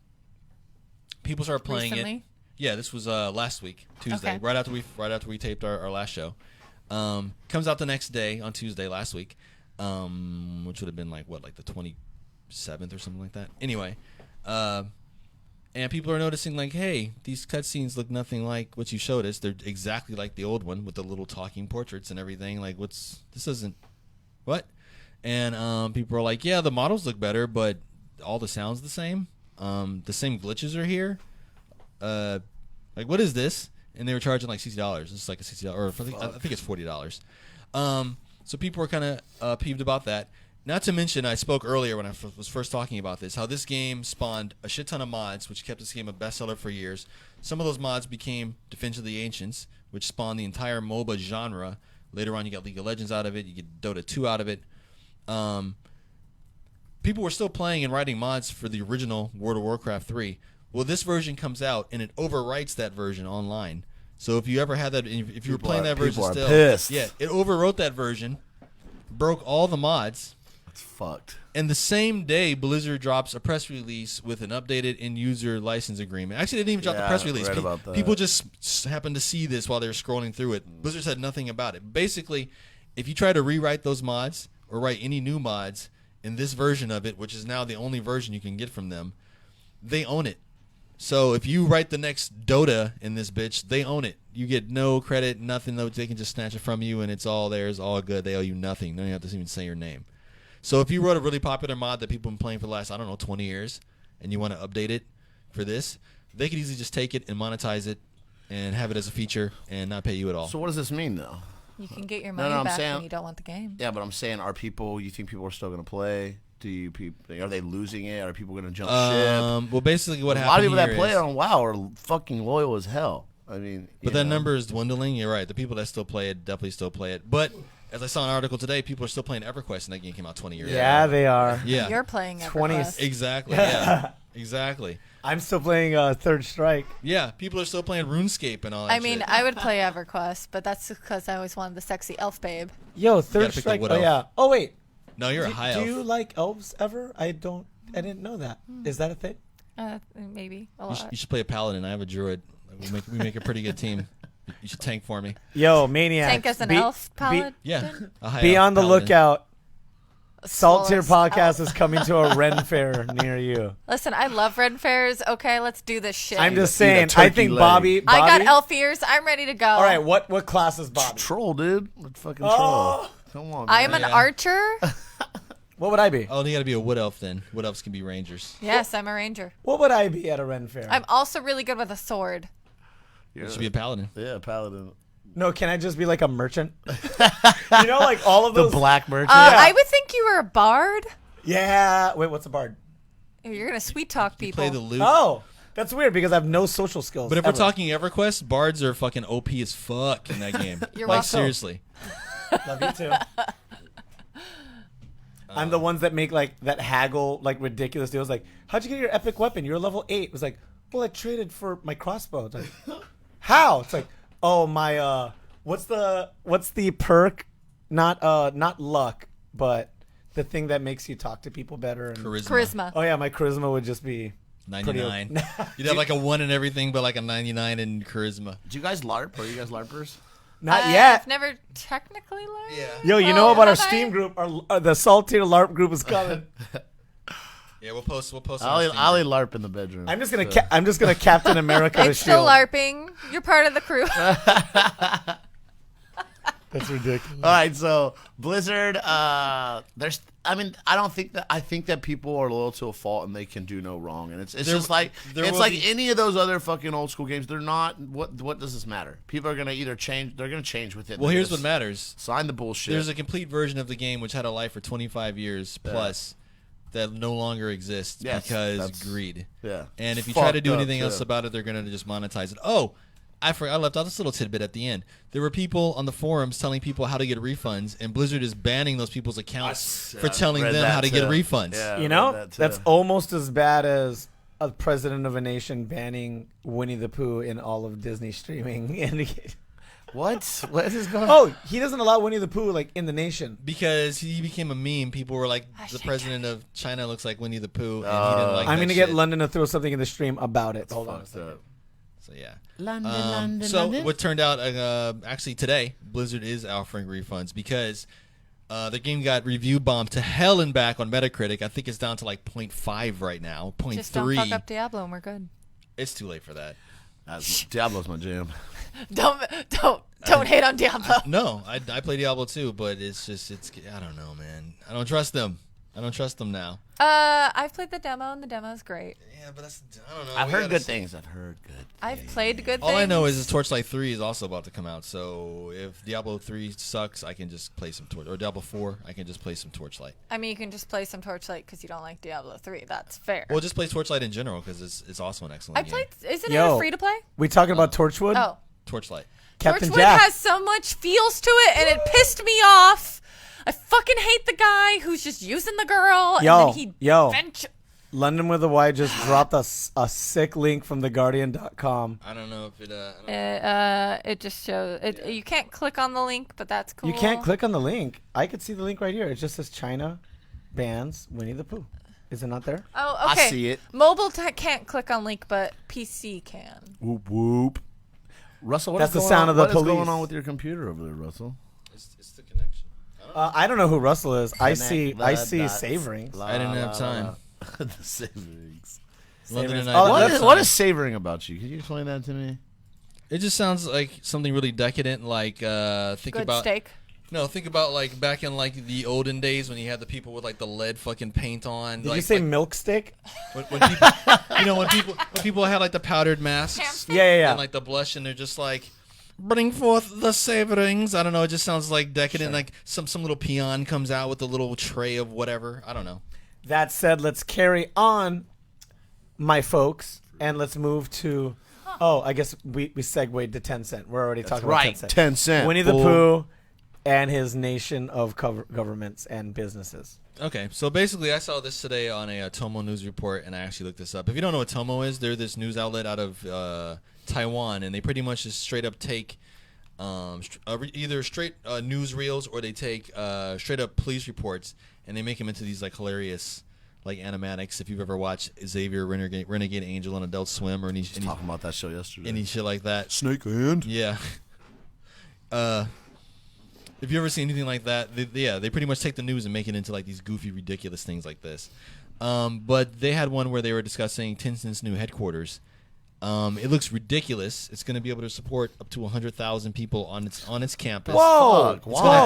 People start playing it. Recently? Yeah, this was last week, Tuesday, Okay. right after we taped our last show. Comes out the next day on Tuesday last week, which would have been like the 27th or something like that. Anyway, and people are noticing like, hey, these cutscenes look nothing like what you showed us. They're exactly like the old one with the little talking portraits and everything. Like, this isn't what? And people are like, yeah, the models look better, but all the sound's the same. The same glitches are here. Like, what is this? And they were charging like $60. It's like a $60, or I think it's $40. So people were kind of peeved about that. Not to mention, I spoke earlier when I was first talking about this, how this game spawned a shit ton of mods, which kept this game a bestseller for years. Some of those mods became Defense of the Ancients, which spawned the entire MOBA genre. Later on, you got League of Legends out of it. You get Dota 2 out of it. People were still playing and writing mods for the original World of Warcraft 3. Well, this version comes out, and it overwrites that version online. So if you ever had that, if you were playing that version people are still, pissed. yeah, it overwrote that version, broke all the mods, It's fucked. and the same day Blizzard drops a press release with an updated end-user license agreement. Actually, they didn't even drop the Yeah, press I release. read about that. People just happened to see this while they were scrolling through it. Blizzard said nothing about it. Basically, if you try to rewrite those mods or write any new mods in this version of it, which is now the only version you can get from them, they own it. So if you write the next Dota in this bitch, they own it. You get no credit, nothing. Though they can just snatch it from you, and it's all theirs, all good. They owe you nothing. You don't even have to even say your name. So if you wrote a really popular mod that people have been playing for the last, 20 years, and you want to update it for this, they could easily just take it and monetize it and have it as a feature and not pay you at all. So what does this mean though? You can get your No, money I'm back saying- when you don't want the game. Yeah, but I'm saying, you think people are still going to play? Are they losing it? Are people going to jump ship? Well, basically what A happened lot of people that here play is- it on WoW are fucking loyal as hell. I mean, But that number is dwindling. You're right. The people that still play it definitely still play it. But as I saw an article today, people are still playing EverQuest, and that game came out 20 years ago. Yeah, they are. Yeah. You're playing 20 EverQuest. Exactly. Yeah. Exactly. I'm still playing Third Strike. Yeah. People are still playing RuneScape and all that I mean, shit. I would play EverQuest, but that's because I always wanted the sexy elf babe. Yo, gotta Third pick the Strike. wood Oh elf. yeah. Oh wait. No, you're a high Do elf. you like elves ever? I didn't know that. Is that a thing? Maybe a You lot. should play a paladin. I have a druid. We make a pretty good team. You should tank for me. Yo, Maniac. Tank as an elf paladin. Yeah. Be on the lookout. Salt Tier Smallest Podcast elf. is coming to a Ren Fair near you. Listen, I love Ren fairs. Okay, let's do this shit. I'm just Eat a saying. I turkey think leg. Bobby. I got elf ears. I'm ready to go. All right, what class is Bobby? Troll, dude. What fucking Oh. troll? Come on. I am man. an Yeah. archer. What would I be? Oh, you got to be a wood elf then. Wood elves can be rangers. Yes, I'm a ranger. What would I be at a Ren Fair? I'm also really good with a sword. You should be a paladin. Yeah, paladin. No, can I just be like a merchant? You know, like all of The those. black merchant. I would think you were a bard. Yeah. Wait, what's a bard? You're gonna sweet talk You people. play the lute. Oh, that's weird because I have no social skills. But if ever. we're talking EverQuest, bards are fucking OP as fuck in that game. You're like welcome. seriously. Love you too. I'm the ones that make like that haggle like ridiculous deals. Like, how'd you get your epic weapon? You're level 8. It was like, well, I traded for my crossbow. It's like, how? It's like, oh my what's the perk? Not luck, but the thing that makes you talk to people better. And, Charisma. Oh yeah, my charisma would just be 99. You'd have like a 1 in everything, but like a 99 in charisma. Do you guys LARP? Are you guys LARPers? not I've yet. never technically learned. Yeah. Yo, you Well, know about our have I? Steam group? The Salt Tier LARP group is coming. Yeah, we'll post. on I'll our Steam I'll group. LARP in the bedroom. I'm just gonna Captain America the It's still shield. LARPing. You're part of the crew. That's ridiculous. All right, so Blizzard, there's, I mean, I think that people are loyal to a fault and they can do no wrong, and it's There- just like there it's will like be- any of those other fucking old school games. They're not. What does this matter? People are gonna either change. They're gonna change with it. Well, They're here's gonna what matters. Sign the bullshit. There's a complete version of the game which had a life for 25 years plus that no longer exists Yes, because that's- greed. yeah. And if you try to Fucked do up, anything else too. about it, they're going to just monetize it. Oh, I forgot. I left out this little tidbit at the end. There were people on the forums telling people how to get refunds, and Blizzard is banning those people's accounts for telling read them that how to get too. refunds. Yeah. You read know, that too. that's almost as bad as a president of a nation banning Winnie the Pooh in all of Disney streaming. What is going on? Oh, he doesn't allow Winnie the Pooh like in the nation. Because he became a meme. People were like, the Hashtag president of China looks like Winnie the Pooh, and he didn't like I'm that gonna get shit. London to throw something in the stream about it. Hold on. a Fucked second. up. So, yeah. London, So what turned out, actually today, Blizzard is offering refunds because the game got review bombed to hell and back on Metacritic. I think it's down to like 0.5 right now, 0.3. Just don't fuck up Diablo and we're good. It's too late for that. Diablo's my jam. Don't hate on Diablo. No, I play Diablo too, but it's I don't know, man. I don't trust them. I don't trust them now. I've played the demo and the demo's great. Yeah, but I don't know. I've We heard gotta good see. things. I've heard good. I've played good things. All I know is Torchlight 3 is also about to come out, so if Diablo 3 sucks, I can just play some or Diablo 4, I can just play some Torchlight. I mean, you can just play some Torchlight because you don't like Diablo 3. That's fair. Well, just play Torchlight in general because it's also an excellent I game. played. Isn't Yo. it free to play? We talking about Torchwood? Oh, Torchlight. Captain Torchwood Jack. has so much feels to it, and it pissed me off. I fucking hate the guy who's just using the girl, Yo, and then he yo. venture. London with a Y just dropped a sick link from theguardian.com. I don't know if it. I don't know. It just shows it. You can't click on the link, but that's cool. You can't click on the link. I could see the link right here. It just says China bans Winnie the Pooh. Is it not there? Oh, okay. I see it. Mobile can't click on link, but PC can. Whoop whoop. Russell, That's the sound of the what is police. going on with your computer over there, Russell? It's the connection. I don't know who Russell is. I see Connect the Save dots. Rings. La, I didn't have la, time. la. The savorings. London and Oh, I. What that's is, what is savoring about you? Can you explain that to me? It just sounds like something really decadent. Like think Good about steak. no, think about like back in like the olden days when you had the people with like the lead fucking paint on. Did like, you say like, milk steak? when people, you know, when people had like the powdered masks Yeah. and like the blush, and they're just like, bring forth the savorings. I don't know. It just sounds like decadent. Like some little peon comes out with a little tray of whatever. I don't know. That said, let's carry on, my folks, and let's move to. Oh, I guess we segued to Tencent. We're already talking about Right, Tencent. 10 cent. Winnie the fool. Pooh and his nation of governments and businesses. Okay, so basically, I saw this today on a Tomo news report, and I actually looked this up. If you don't know what Tomo is, they're this news outlet out of Taiwan, and they pretty much just straight up take either straight news reels or they take straight up police reports, and they make them into these like hilarious like animatics. If you've ever watched Xavier Renegade Angel on Adult Swim or any Talking about that show yesterday. any shit like that. Snake Hand. Yeah. If you ever see anything like that, they pretty much take the news and make it into like these goofy, ridiculous things like this. But they had one where they were discussing Tencent's new headquarters. It looks ridiculous. It's going to be able to support up to 100,000 people on its campus. Whoa!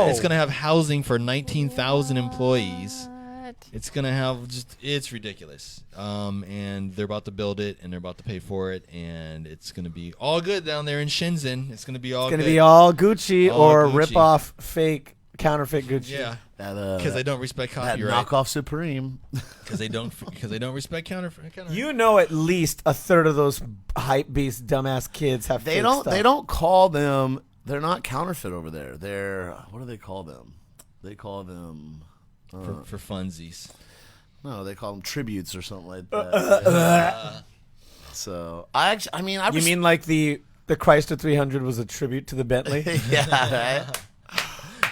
It's going to have housing for 19,000 employees. It's going to have it's ridiculous. And they're about to build it, and they're about to pay for it, and it's going to be all good down there in Shenzhen. It's going to be all good. It's going to be all Gucci All or Gucci. rip off fake, counterfeit Gucci. Yeah. That, Because they don't respect that copyright. knockoff Supreme. Because they don't respect counterfeit. You know, at least a third of those hype beast dumbass kids have. They fake don't. stuff. They don't call them. They're not counterfeit over there. They're what do they call them? They call them. for funsies. No, they call them tributes or something like that. So I mean, You mean like the Chrysler 300 was a tribute to the Bentley? yeah, right?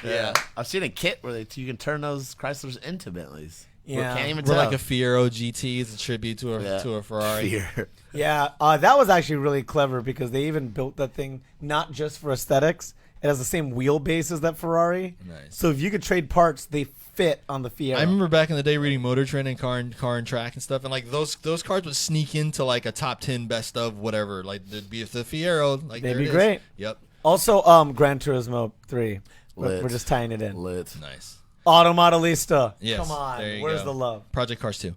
Yeah, I've seen a kit where you can turn those Chryslers into Bentleys. Yeah. Can't even We're tell. like a Fiero GT is a tribute to a Ferrari. Fear. Yeah, that was actually really clever because they even built that thing not just for aesthetics. It has the same wheelbase as that Ferrari. Nice. So if you could trade parts, they fit on the Fiero. I remember back in the day reading Motor Trend and Car and Track and stuff, and like those cars would sneak into like a top 10 best of whatever. Like there'd be the Fiero. Like They'd there be it is. great. Yep. Also, Gran Turismo 3. Lit. We're just tying it in. Lit. Nice. Automodelista. Yes, Come on. there you Where's go. the love? Project Cars 2.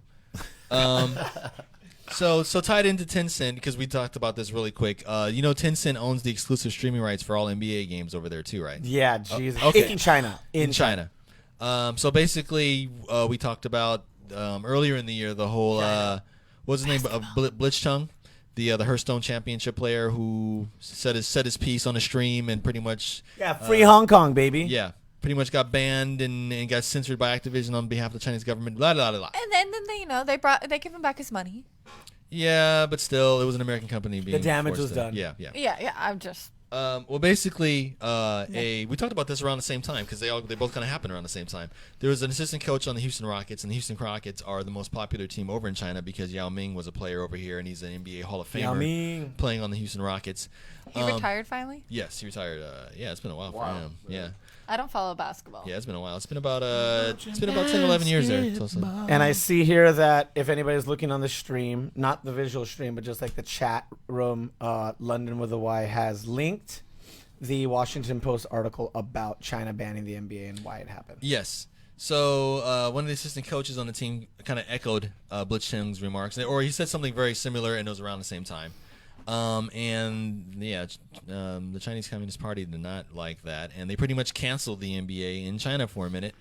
So tied into Tencent, because we talked about this really quick. Tencent owns the exclusive streaming rights for all NBA games over there too, right? Yeah, Jesus. okay. In China. In China. So basically, we talked about earlier in the year the whole what's his name? Blitzchung, the Hearthstone Championship player who said his piece on the stream and pretty much Yeah, free Hong Kong, baby. yeah. Pretty much got banned and got censored by Activision on behalf of the Chinese government. Blah blah blah. And then they give him back his money. Yeah, but still, it was an American company. Being damage forced was to- done. Yeah. Yeah. I'm just. Well, basically, we talked about this around the same time because they both kind of happened around the same time. There was an assistant coach on the Houston Rockets, and the Houston Rockets are the most popular team over in China because Yao Ming was a player over here, and he's an NBA Hall of Famer Yao Ming. playing on the Houston Rockets. He retired finally. Yes, he retired. Yeah, it's been a while for him. Yeah. I don't follow basketball. Yeah, it's been a while. It's been about 10, 11 years there. So- And I see here that if anybody's looking on the stream, not the visual stream, but just like the chat room, London with a Y has linked the Washington Post article about China banning the NBA and why it happened. Yes. So one of the assistant coaches on the team kind of echoed Blitzchung's remarks, or he said something very similar, and it was around the same time. The Chinese Communist Party did not like that, and they pretty much canceled the NBA in China for a minute.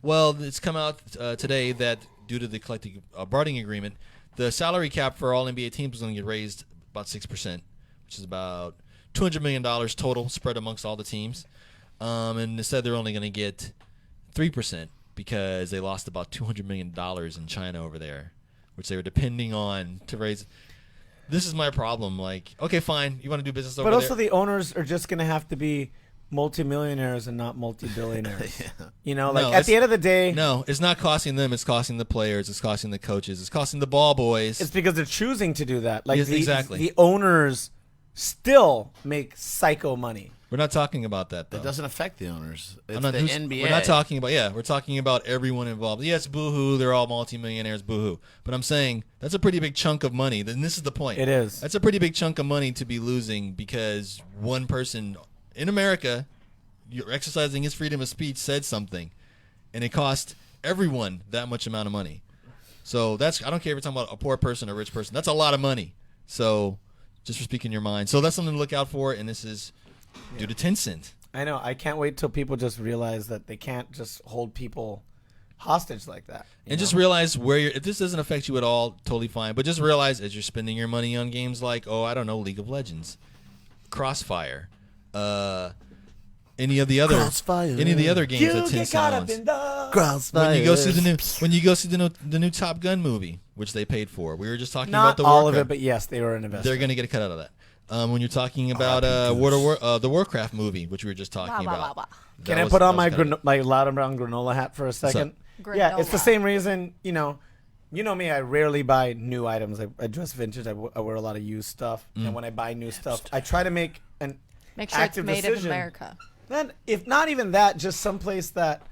Well, it's come out today that due to the collective bargaining agreement, the salary cap for all NBA teams is going to get raised about 6%, which is about $200 million total spread amongst all the teams. And instead, they're only going to get 3% because they lost about $200 million in China over there, which they were depending on to raise. This is my problem. Like, okay, fine, you want to do business over But there. also the owners are just going to have to be multimillionaires and not multi-billionaires. You know, like No, at the end of the day, No, it's not costing them. It's costing the players. It's costing the coaches. It's costing the ball boys. it's because they're choosing to do that. Like Yes, exactly. the owners still make psycho money. We're not talking about that, though. It doesn't affect the owners. It's I'm not- the who's- NBA. We're not talking about, we're talking about everyone involved. Yes, boo-hoo, they're all multimillionaires, boo-hoo. But I'm saying that's a pretty big chunk of money. And this is the point. It is. That's a pretty big chunk of money to be losing because one person in America, you're exercising his freedom of speech, said something. And it cost everyone that much amount of money. So that's, I don't care if you're talking about a poor person or a rich person. That's a lot of money. So just for speaking your mind. So that's something to look out for. And this is due to Tencent. I know. I can't wait till people just realize that they can't just hold people hostage like that. you And know? just realize where you're, if this doesn't affect you at all, totally fine. But just realize as you're spending your money on games like, League of Legends, Crossfire, any of the other games that Tencent owns. Crossfire. When you go see the new Top Gun movie, which they paid for, we were just talking about Not the all of Warcraft. it, but yes, they were an investor. They're going to get a cut out of that. When you're talking about the Warcraft movie, which we were just talking Blah, blah, about. blah, blah. Can I That put was on my kinda- my loud and brown granola hat for a second? Yeah, it's the Granola. same reason, You know me, I rarely buy new items. I dress vintage. I wear a lot of used stuff. And when I buy new stuff, I try to make an Make sure it's active made decision. in America. Then, if not even that, just someplace that,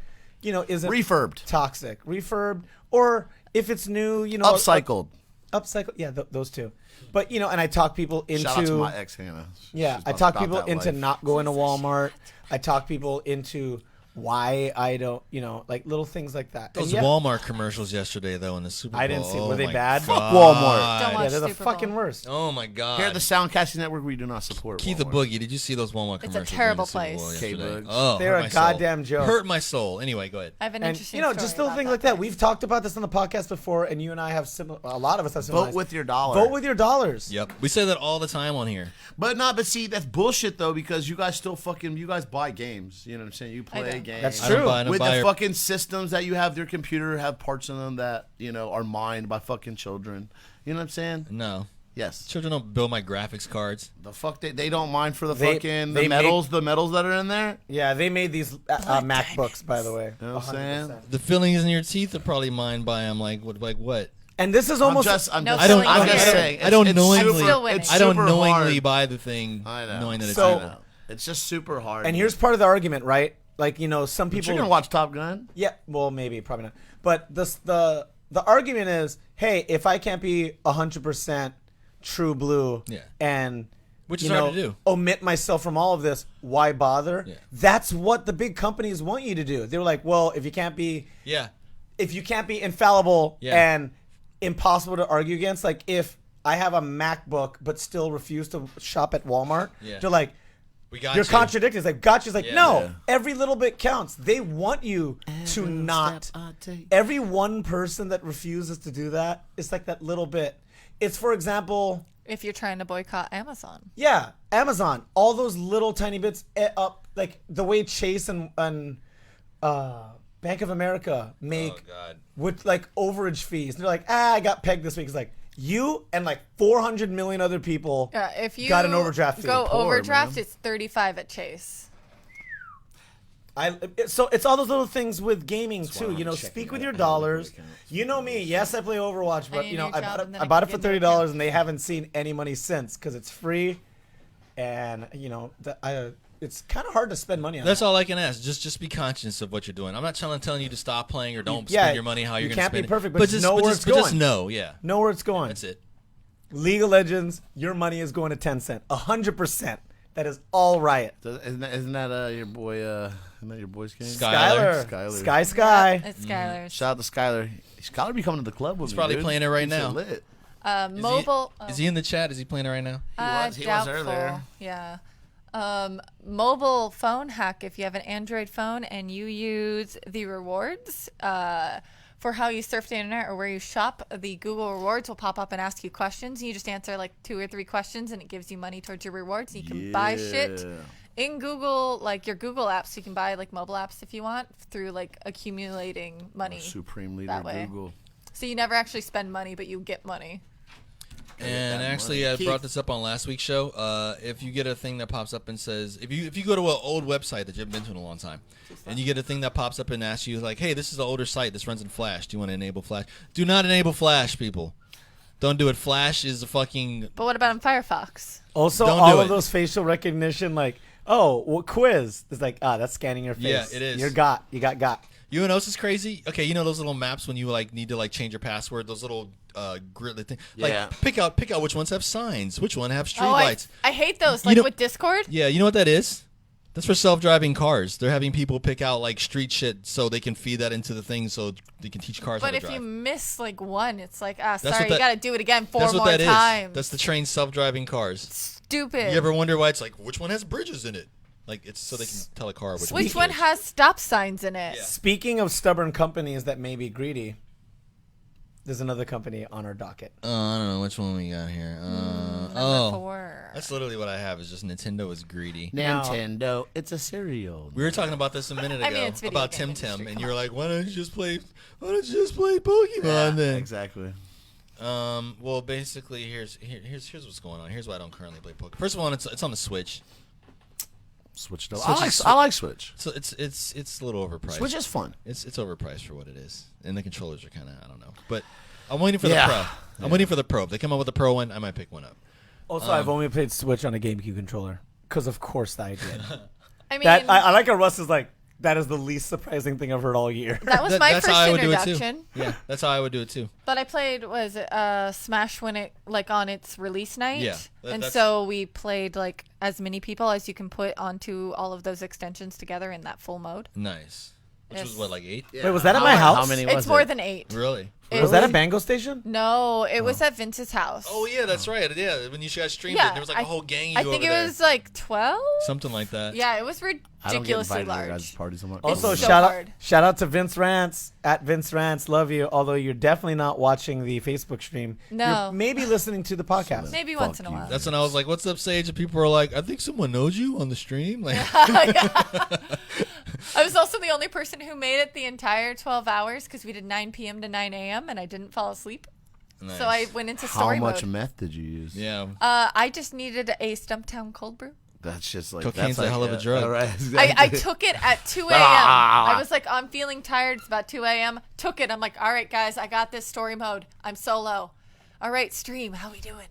isn't Refurbed. toxic. Refurbed. Or if it's new, Upcycled. Upcycle. Yeah, those two. But, and I talk people into. Shout out to my ex Hannah. Yeah, She's I talk about people that into life. not going to Walmart. I talk people into why I don't, like little things like that. Those And Walmart commercials yesterday, though, in the Super Bowl. I didn't see. Oh Were they my bad? Fuck God. Walmart. Don't watch Yeah, they're the Super Bowl. fucking worst. Oh my God. Here at the Soundcasting Network, we do not support Keith the Walmart. Boogie, did you see those Walmart It's a commercials? terrible during the Super Bowl place. yesterday? K-Bugs. Oh, They're hurt a my soul. goddamn joke. Hurt my soul. Anyway, go ahead. I have an And interesting just story little things about like that. place. We've talked about this on the podcast before, and you and I have similar. A lot of us have similar. Vote with your dollar. Vote with your dollars. Yep. We say that all the time on here. But see, that's bullshit though, because you guys still you guys buy games. You know what I'm saying? You play do. games. That's I don't true. buy- I don't With buy the your- fucking systems that you have, their computer have parts in them that are mined by fucking children. You know what I'm saying? No. Yes. Children don't build my graphics cards. The fuck they don't mine for the They- fucking they the metals that are in there. Yeah, they made these MacBooks, by the way. You know what I'm saying? 100%. The fillings in your teeth are probably mined by them. Like what? And this is almost. I'm No just filling I'm in just here. saying. I don't it's knowingly- super- I'm still winning. it's I don't super knowingly hard. buy the thing I know. knowing that it's So- in it. It's just super hard. and here's part of the argument, right? Like some But people. you're gonna watch Top Gun. Yeah, well, maybe, probably not. But the argument is, hey, if I can't be 100% true blue, Yeah. and Which is hard to do. omit myself from all of this, why bother? Yeah. That's what the big companies want you to do. They're like, well, if you can't be Yeah. infallible Yeah. and impossible to argue against, like if I have a MacBook but still refuse to shop at Walmart, Yeah. they're like, We got you're you. contradicting. It's like, gotcha's like, Yeah. no, Yeah. every little bit counts. They want you to not. Every one person that refuses to do that, it's like that little bit. It's, for example, If you're trying to boycott Amazon. yeah, Amazon. All those little tiny bits up, like the way Chase and Bank of America make Oh God. with like overage fees. They're like, I got pegged this week. It's like you and like 400 million other people. If you Got an overdraft fee. go Poor, overdraft, man. it's 35 at Chase. So it's all those little things with gaming too. I'm checking Speak out with your how dollars. liquid accounts. You know me. Yes, I play Overwatch, but need you know a new I job bought and it, then I I bought can it for get new $30, accounts. and they haven't seen any money since because it's free, and it's kind of hard to spend money on. That's that. all I can ask. Just be conscious of what you're doing. I'm not telling you to stop playing or don't Yeah, spend your money how you you're going to can't be spend it. perfect, but just know where it's but just going. know, yeah. Know where it's going. That's it. League of Legends, your money is going to Tencent. 100%. That is all riot. Isn't that your boy? Isn't that your boy's game? Skylar. Skylar. Sky. It's Skylar's. Shout out to Skylar. Skylar be coming to the club with He's me, probably dude. playing it right He's now. lit. Mobile. Is he in the chat? Is he playing it right now? He was earlier. Yeah. Mobile phone hack. If you have an Android phone and you use the rewards for how you surf the internet or where you shop, the Google rewards will pop up and ask you questions. You just answer like 2 or 3 questions, and it gives you money towards your rewards. You can buy shit in Google, like your Google apps. You can buy like mobile apps if you want through like accumulating money. Supreme leader that way. Google. So you never actually spend money, but you get money. And that actually, money. I Keith. brought this up on last week's show. If you get a thing that pops up and says, if you go to an old website that you haven't been to in a long time, and you get a thing that pops up and asks you like, hey, this is an older site. This runs in Flash. Do you want to enable Flash? Do not enable Flash, people. Don't do it. Flash is a fucking. But what about in Firefox? Also, Don't all do of it. those facial recognition, like, oh, what quiz? It's like, that's scanning your face. Yeah, it is. You got. You know what else is crazy? Okay, you know those little maps when you like need to like change your password. Those little grid thing. Like Yeah. pick out which ones have signs, which one have street Oh, lights. I hate those. You Like know- with Discord. Yeah, you know what that is? That's for self-driving cars. They're having people pick out like street shit so they can feed that into the thing so they can teach cars how But to if drive. you miss like one, it's like, sorry, what you that- got to do it again 4 That's what more that is. times. That's the trained self-driving cars. Stupid. You ever wonder why it's like which one has bridges in it? Like it's so they can tell a car which Which one has stop signs in it? Yeah. Speaking of stubborn companies that may be greedy, there's another company on our docket. I don't know which one we got here. Number 4. That's literally what I have. Is just Nintendo is greedy. Nintendo. It's a cereal. We were talking about this a minute ago I mean, it's video about game Tim Tim, industry, and come you were like, "Why don't you just play Pokemon then?" Exactly. Well, basically, here's what's going on. Here's why I don't currently play Pokemon. First of all, it's on the Switch, Switch though. Switch I like Switch. so it's a little overpriced. Switch is fun. It's overpriced for what it is, and the controllers are kind of I don't know, but I'm waiting for the Pro. I'm waiting for the Pro. If they come up with the Pro one, I might pick one up. Also, I've only played Switch on a GameCube controller because, of course, I did. I mean, That I like how Russ is like, that is the least surprising thing I've heard all year. that was my That's first how I would do it introduction. too. Yeah, that's how I would do it too. But I played Smash when it on its release night. Yeah, and that's- so we played like as many people as you can put onto all of those extensions together in that full mode. Nice. Which was Yes. what, like 8? Wait, was that at my house? How many It's was more it? than 8. Really? Was that a Bango station? No, it was at Vince's house. Oh yeah, that's right. Yeah, when you guys streamed Yeah, it, there was like a whole gang. Of I you think over it there. was like 12. Something like that. Yeah, it was I don't get ridiculously invited to your guys' large. parties so much. Also, so shout hard. out to Vince Rants at Vince Rants. Love you. Although you're definitely not watching the Facebook stream. No. You're maybe listening to the podcast. Maybe Fuck once in a you. while. That's when I was like, "What's up, Sage?" And people were like, "I think someone knows you on the stream." Like, I was also the only person who made it the entire 12 hours because we did 9 p.m. to 9 a.m. and I didn't fall asleep. nice. So I went into How story much mode. meth did you use? Yeah. I just needed a Stumptown cold brew. That's just like Cocaine's that's a like, hell of a drug. all right, I took it at 2 a.m. I was like, I'm feeling tired. It's about 2 a.m. Took it. I'm like, all right, guys, I got this story mode. I'm solo. All right, stream. How we doing?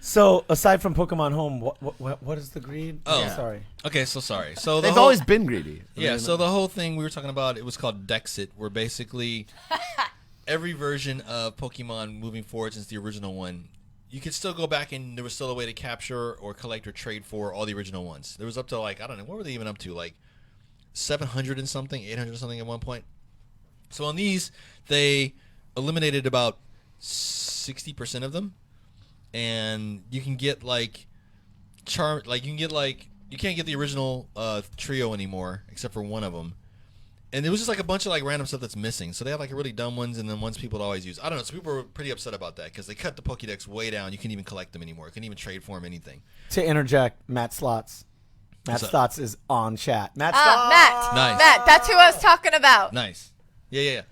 So, aside from Pokemon Home, what is the greed? Oh. Yeah. Sorry. Okay, so sorry. So the They've whole, always been greedy. I yeah. mean, So the whole thing we were talking about, it was called Dexit, where basically every version of Pokemon moving forward since the original one, you could still go back and there was still a way to capture or collect or trade for all the original ones. There was up to like, I don't know, what were they even up to? Like 700 and something, 800 and something at one point. So on these, they eliminated about 60% of them, and you can get like you can't get the original trio anymore except for one of them. And it was just like a bunch of like random stuff that's missing. So they have like really dumb ones and then ones people would always use. I don't know. So people were pretty upset about that because they cut the Pokédex way down. You couldn't even collect them anymore. You couldn't even trade for them, anything. To interject, Matt Slots. Matt What's up? Slots is on chat. Matt Matt. Nice. Matt, that's who I was talking about. Nice. Yeah.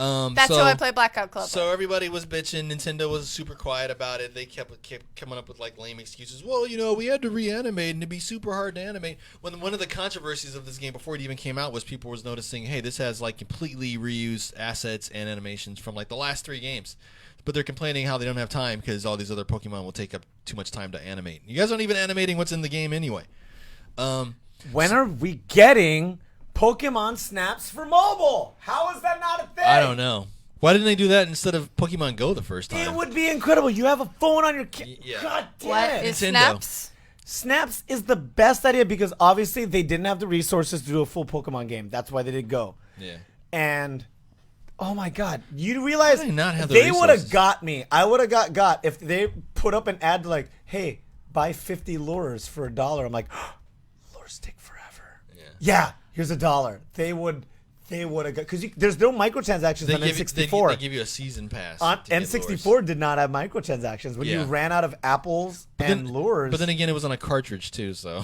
That's so, who I play Blackout Club with. So everybody was bitching. Nintendo was super quiet about it. They kept coming up with like lame excuses. Well, we had to reanimate and it'd be super hard to animate. When one of the controversies of this game before it even came out was people was noticing, hey, this has like completely reused assets and animations from like the last 3 games. But they're complaining how they don't have time because all these other Pokemon will take up too much time to animate. You guys aren't even animating what's in the game anyway. When are we getting Pokemon Snaps for mobile? How is that not a thing? I don't know. Why didn't they do that instead of Pokemon Go the first time? It would be incredible. You have a phone on your Yeah. God damn What it. is Nintendo. Snaps? Snaps is the best idea because obviously they didn't have the resources to do a full Pokemon game. That's why they did Go. Yeah. And oh my God, you realize How do they not have the they would have resources? got me. I would have got if they put up an ad like, "Hey, buy 50 lures for $1." I'm like, lures take forever. Yeah, here's $1. They would have got because there's no microtransactions on N64. They give you a season pass. On to get N64 lures. did not have microtransactions. When you Yeah. ran out of apples and lures. But then again, it was on a cartridge too, so.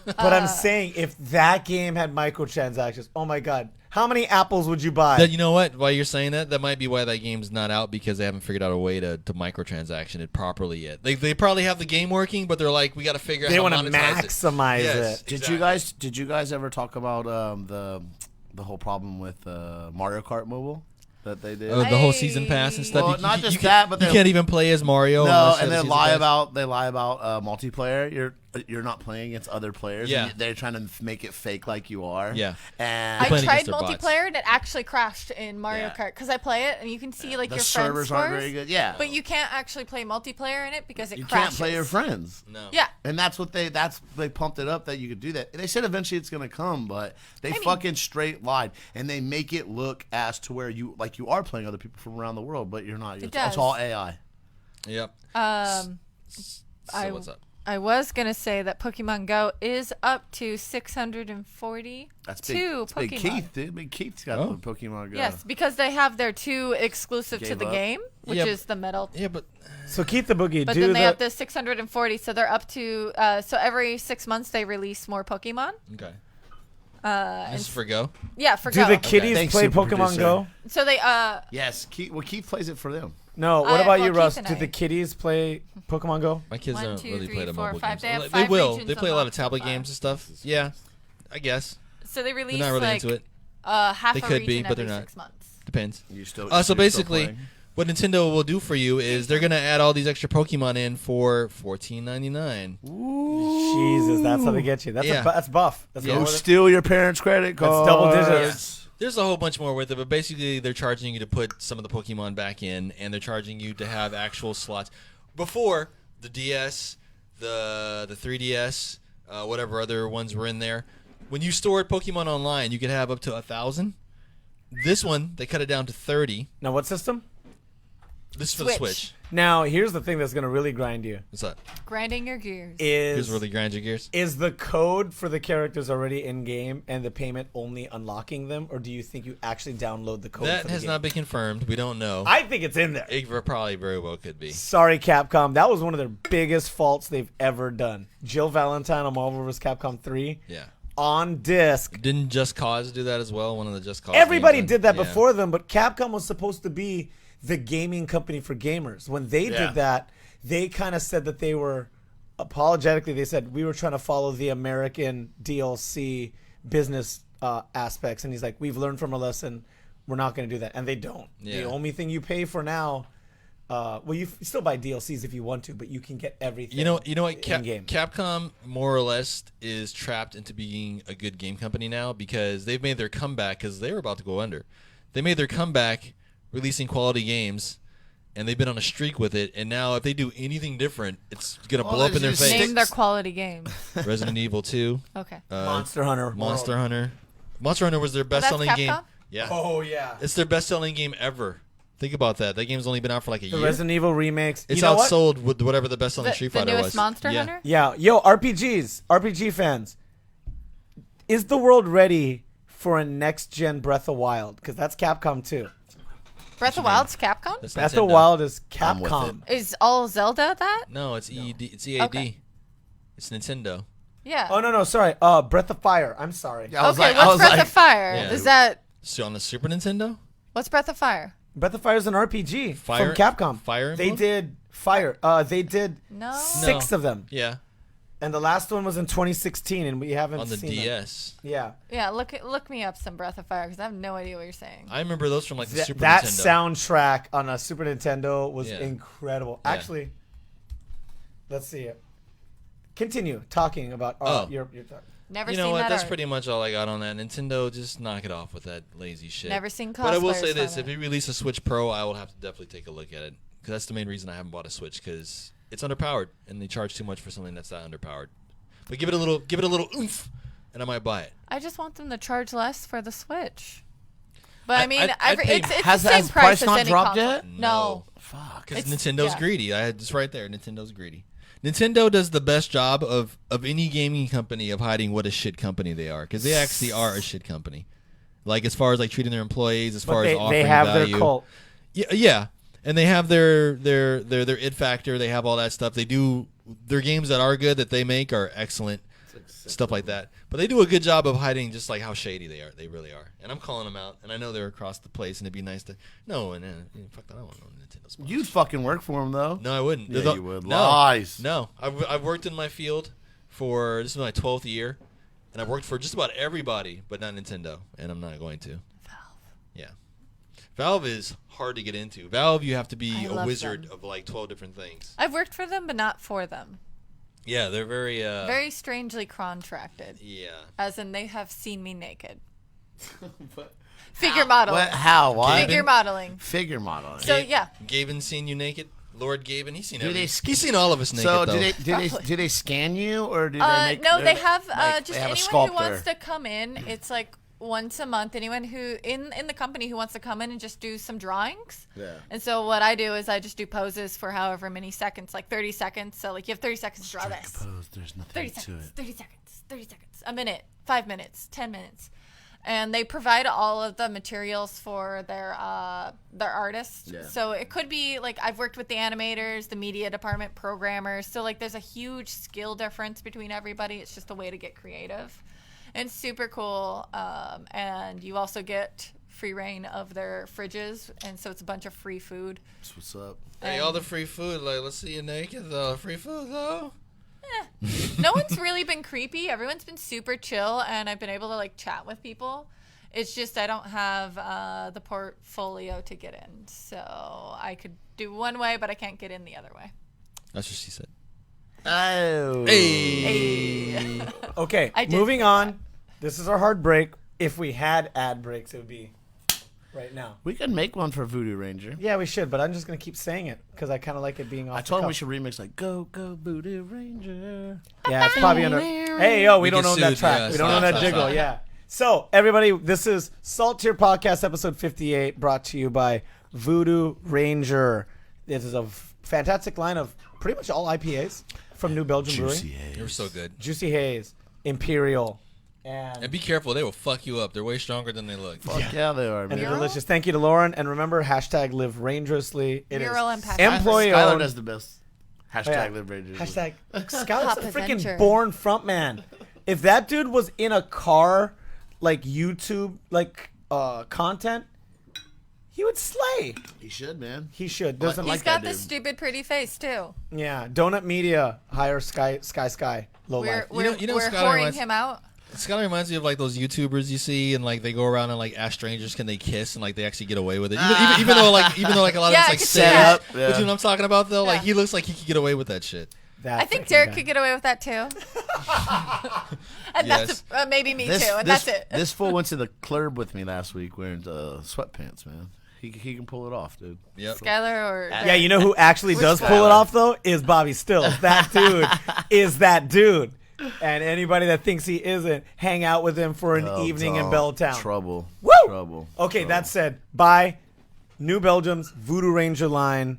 But I'm saying if that game had microtransactions, oh my God, how many apples would you buy? That, you know what? While you're saying that, that might be why that game's not out because they haven't figured out a way to microtransaction it properly yet. They probably have the game working, but they're like, we got to figure out They how want to to monetize maximize it. it. Yes, exactly. Did you guys ever talk about the whole problem with Mario Kart Mobile that they did? Oh, the whole season pass and stuff. Well, not just you that, but you they- can't even play as Mario. No, unless you and have they the lie season pass. about multiplayer. You're not playing against other players. Yeah. and they're trying to make it fake like you are. Yeah. and I playing tried against their bots. multiplayer and it actually crashed in Mario Yeah. Kart because I play it and you can see like the your servers friends' aren't scores, very good. Yeah, but you can't actually play multiplayer in it because it you crashes. can't play your friends. No. Yeah. And that's what they pumped it up that you could do that. They said eventually it's gonna come, but they mean- fucking straight lied and they make it look as to where you are playing other people from around the world, but you're not. It's does. all AI. Yep. Um, So what's up? I was gonna say that Pokemon Go is up to 642 That's big. It's Big Pokemon. Keith, dude. Big Keith's got Oh. the Pokemon Go. Yes, because they have their 2 exclusive to Gave the up. game, which Yeah, is the metal. Yeah, but So keep the boogie. But do then the, they have the 640, so they're up to. So every 6 months they release more Pokemon. okay. And This is for Go. yeah, for do Go. the kiddies Thanks, play super Pokemon producer. Go? So they Yes, Keith plays it for them. No. What about well, you, Russ? Keith and Do I. the kiddies play Pokemon Go? My kids 1, don't 2, really 3, play the 4, mobile 5. games. They have They 5 will. regions They play a lot of unlocked so tablet far. games and stuff. Yeah, I guess. So they release They're not really like into it. half They a could region be, but every they're not. 6 months. Depends. You still. So you're still basically, playing? what Nintendo will do for you is they're gonna add all these extra Pokemon in for $14.99. Jesus, that's how they get you. That's Yeah. that's buff. That's Go more- steal your parents' credit That's card. double digits. There's a whole bunch more with it, but basically they're charging you to put some of the Pokemon back in, and they're charging you to have actual slots. Before, the DS, the 3DS, whatever other ones were in there, when you stored Pokemon online, you could have up to 1,000. This one, they cut it down to 30. Now, what system? This is for the Switch. Now, here's the thing that's going to really grind you. What's that? Grinding your gears. Here's Is really grind your gears. is the code for the characters already in game and the payment only unlocking them, or do you think you actually download the code? That for the has game? not been confirmed. We don't know. I think it's in there. It probably very well could be. Sorry, Capcom. That was one of their biggest faults they've ever done. Jill Valentine on Marvel vs. Capcom 3 Yeah. on disc. Didn't Just Cause do that as well? One of the Just Cause Everybody games? did that Yeah. before them, but Capcom was supposed to be the gaming company for gamers. When they Yeah. did that, they kind of said that they were apologetically. They said we were trying to follow the American DLC business aspects, and he's like, "We've learned from our lesson. We're not going to do that." And they don't. Yeah. The only thing you pay for now, well, you still buy DLCs if you want to, but you can get everything. You know what? in-game. Capcom more or less is trapped into being a good game company now because they've made their comeback because they were about to go under. They made their comeback releasing quality games, and they've been on a streak with it. And now if they do anything different, it's gonna blow up in their there's face. Name their quality games. Resident Evil 2, Okay. Monster Hunter. Monster Hunter. Monster Hunter was their best-selling that's game. Capcom? Yeah, Oh yeah. it's their best-selling game ever. Think about that. That game's only been out for like a The year. Resident Evil remakes. It's you know what? outsold with whatever the best-selling Street The Fighter newest was. Monster Yeah. Hunter? Yeah, yo, RPG fans, is the world ready for a next-gen Breath of Wild? Because that's Capcom too. Breath of Wild's Capcom? That's Breath of Nintendo. Wild is I'm with Capcom. Is all Zelda that? No, it's EAD. It's EAD. Okay. It's Nintendo. Yeah. Oh no, sorry. Breath of Fire. I'm sorry. Yeah, I was Okay, like, what's Breath of Fire? Yeah. Is that So on the Super Nintendo, what's Breath of Fire? Breath of Fire is an RPG Fire- from Capcom. Fire They Emblem? did Fire. They did No. 6 of them, yeah, and the last one was in 2016, and we haven't on the seen them. DS. Yeah, Yeah, look me up some Breath of Fire because I have no idea what you're saying. I remember those from like the Super that Nintendo. soundtrack on a Super Nintendo was Yeah. incredible. Yeah. Actually, let's see it. Continue talking about Oh. your thought. Never You seen know what? that That's art. pretty much all I got on that. Nintendo, just knock it off with that lazy shit. Never seen But I will cosplayers say this: from if it. you release a Switch Pro, I will have to definitely take a look at it because that's the main reason I haven't bought a Switch because it's underpowered and they charge too much for something that's not underpowered. But give it a little oomph, and I might buy it. I just want them to charge less for the Switch. But I mean, I'd pay- it's Has- the same has the price price as not any dropped console. yet? No. Fuck. Because It's- Nintendo's yeah. greedy. I had this right there. Nintendo's greedy. Nintendo does the best job of any gaming company of hiding what a shit company they are because they actually are a shit company. Like as far as like treating their employees, as far But as offering they have value. their cult. Yeah, and they have their id factor. They have all that stuff. They do their games that are good that they make are excellent, stuff like that. But they do a good job of hiding just like how shady they are. They really are. And I'm calling them out. And I know they're across the place, and it'd be nice to fuck that. I don't want no Nintendo sponsor. You'd fucking work for him though. No, I wouldn't. Yeah, The- you would. No, Lies. No, I've worked in my field for this is my 12th year, and I've worked for just about everybody, but not Nintendo, and I'm not going to. Yeah. Valve is hard to get into. Valve, you have to be I a love wizard them. of like 12 different things. I've worked for them, but not for them. Yeah, they're very Very strangely contracted. yeah. As in, they have seen me naked. Figure modeling. What? How? Why? Figure modeling. Figure modeling. So yeah, Gaben's seen you naked. Lord Gaben, he's seen Do they he's seen all of us naked So though. do they scan you or do they make? no, do they have like, just they have a anyone who sculptor? wants to come in. It's like once a month. Anyone who in the company who wants to come in and just do some drawings. Yeah. And so what I do is I just do poses for however many seconds, like 30 seconds. So like you have 30 seconds to draw this. Suppose there's 30 nothing to seconds, it. 30 seconds, 30 seconds, a minute, 5 minutes, 10 minutes. And they provide all of the materials for their artists. Yeah. So it could be like I've worked with the animators, the media department, programmers. So like there's a huge skill difference between everybody. It's just a way to get creative. And super cool. And you also get free reign of their fridges. And so it's a bunch of free food. That's what's up. Hey, all the free food, like let's see you naked though. Free food though. No one's really been creepy. Everyone's been super chill, and I've been able to like chat with people. It's just I don't have the portfolio to get in. So I could do one way, but I can't get in the other way. That's what she said. Oh. Hey. Okay, I did moving say on. This is our hard break. If we had ad breaks, it would be right now. We could make one for Voodoo Ranger. Yeah, we should, but I'm just going to keep saying it because I kind of like it being off I the told him cuff. we should remix like Go Go Voodoo Ranger. Yeah, it's probably under. Hey, yo, we don't get own that sued, track. yeah, We don't own stop, that stop, jiggle. stop. Yeah. So, everybody, this is Salttier Podcast, episode 58, brought to you by Voodoo Ranger. This is a fantastic line of pretty much all IPAs from New Belgium Brewing. They were so good. Juicy Haze, Imperial, and And be careful, they will fuck you up. They're way stronger than they look. Fuck yeah, they are, man. they're Mural? delicious. Thank you to Lauren. And remember, hashtag live rangerously. It Mural is and passion. employee Skylar owned. does the best. Hashtag Yeah. Live Ranger. Hashtag Scout's Pop a freaking adventure. born frontman. If that dude was in a car, like YouTube, like content, he would slay. He should, man. He should. Doesn't He's like got that the dude. stupid pretty face too. yeah. Donut Media hire Sky low We're life. we're Skylar whoring reminds- him out. This kind of reminds me of like those YouTubers you see, and like they go around and like ask strangers, can they kiss, and like they actually get away with it. Even though like a lot Yeah, of I it's like could set see up. that. But you know what I'm talking about though? Like Yeah. he looks like he could get away with that shit. That I think freaking Derek guy. could get away with that too. And Yes. that's maybe me too, and that's it. This fool went to the club with me last week wearing sweatpants, man. He can pull it off, dude. Yep. Skylar or Yeah, you know who actually does pull it Skylar? off though is Bobby Stills. That dude is that dude. And anybody that thinks he isn't, hang out with him for an Oh, evening in dog. Belltown. Trouble. Woo! Trouble. Okay, Trouble. that said, buy New Belgium's Voodoo Ranger line.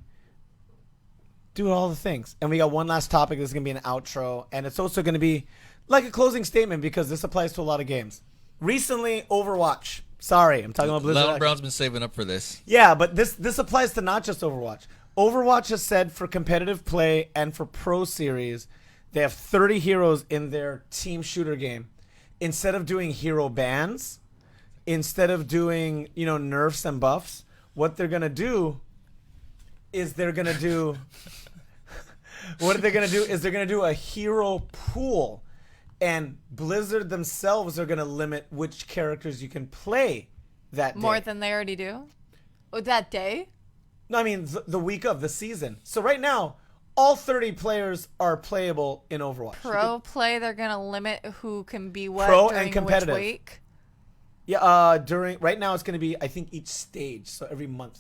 Do all the things. And we got one last topic. This is going to be an outro. And it's also going to be like a closing statement because this applies to a lot of games. Recently, Overwatch. Sorry, I'm talking about Blizzard. Leon Brown's been saving up for this. Yeah, but this applies to not just Overwatch. Overwatch has said for competitive play and for Pro Series, they have 30 heroes in their team shooter game. Instead of doing hero bans, instead of doing, nerfs and buffs, what they're going to do is they're going to do a hero pool. And Blizzard themselves are going to limit which characters you can play that day. more than they already do. Oh, that day? No, I mean the week of the season. So right now, all 30 players are playable in Overwatch. Pro play, they're gonna limit who can be what Pro during and competitive. which week. Yeah, right now it's going to be I think each stage, so every month.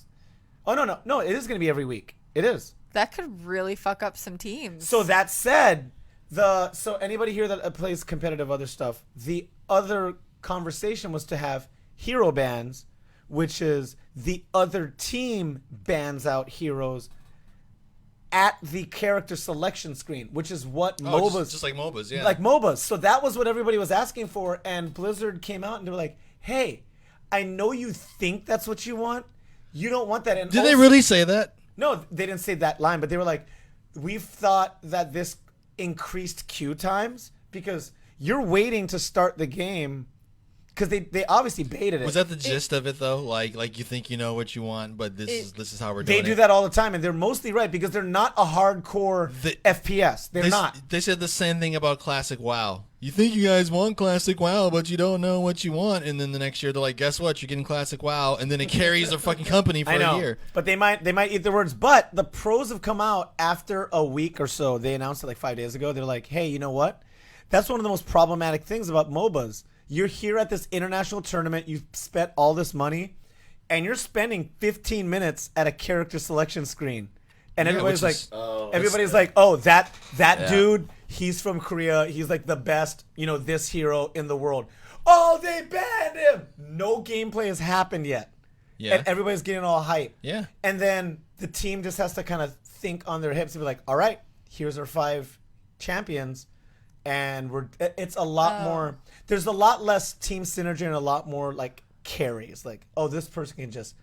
Oh no, it is going to be every week. It is. That could really fuck up some teams. So that said, so anybody here that plays competitive other stuff, the other conversation was to have hero bans, which is the other team bans out heroes at the character selection screen, which is what MOBAs just like MOBAs, yeah. like MOBAs. So that was what everybody was asking for, and Blizzard came out and they were like, "Hey, I know you think that's what you want. You don't want that." And Did they also- really say that? No, they didn't say that line, but they were like, "We've thought that this increased queue times because you're waiting to start the game." Because they obviously baited it. Was that the gist of it though? Like you think you know what you want, but this is how we're doing They it. do that all the time, and they're mostly right because they're not a hardcore FPS. They're not. They said the same thing about Classic WoW. You think you guys want Classic WoW, but you don't know what you want, and then the next year they're like, guess what? You're getting Classic WoW, and then it carries their fucking company for I know, a year. but they might eat their words. But the pros have come out after a week or so. They announced it like 5 days ago. They're like, hey, you know what? That's one of the most problematic things about MOBAs. You're here at this international tournament. You've spent all this money, and you're spending 15 minutes at a character selection screen, and Yeah, everybody's which like, is- oh, that dude, he's from Korea. He's like the best, this hero in the world. Oh, they banned him. No gameplay has happened yet. Yeah. And everybody's getting all hype. Yeah. And then the team just has to kind of think on their hips and be like, all right, here's our 5 champions. And it's a lot more, there's a lot less team synergy and a lot more like carries. Like, oh, this person can just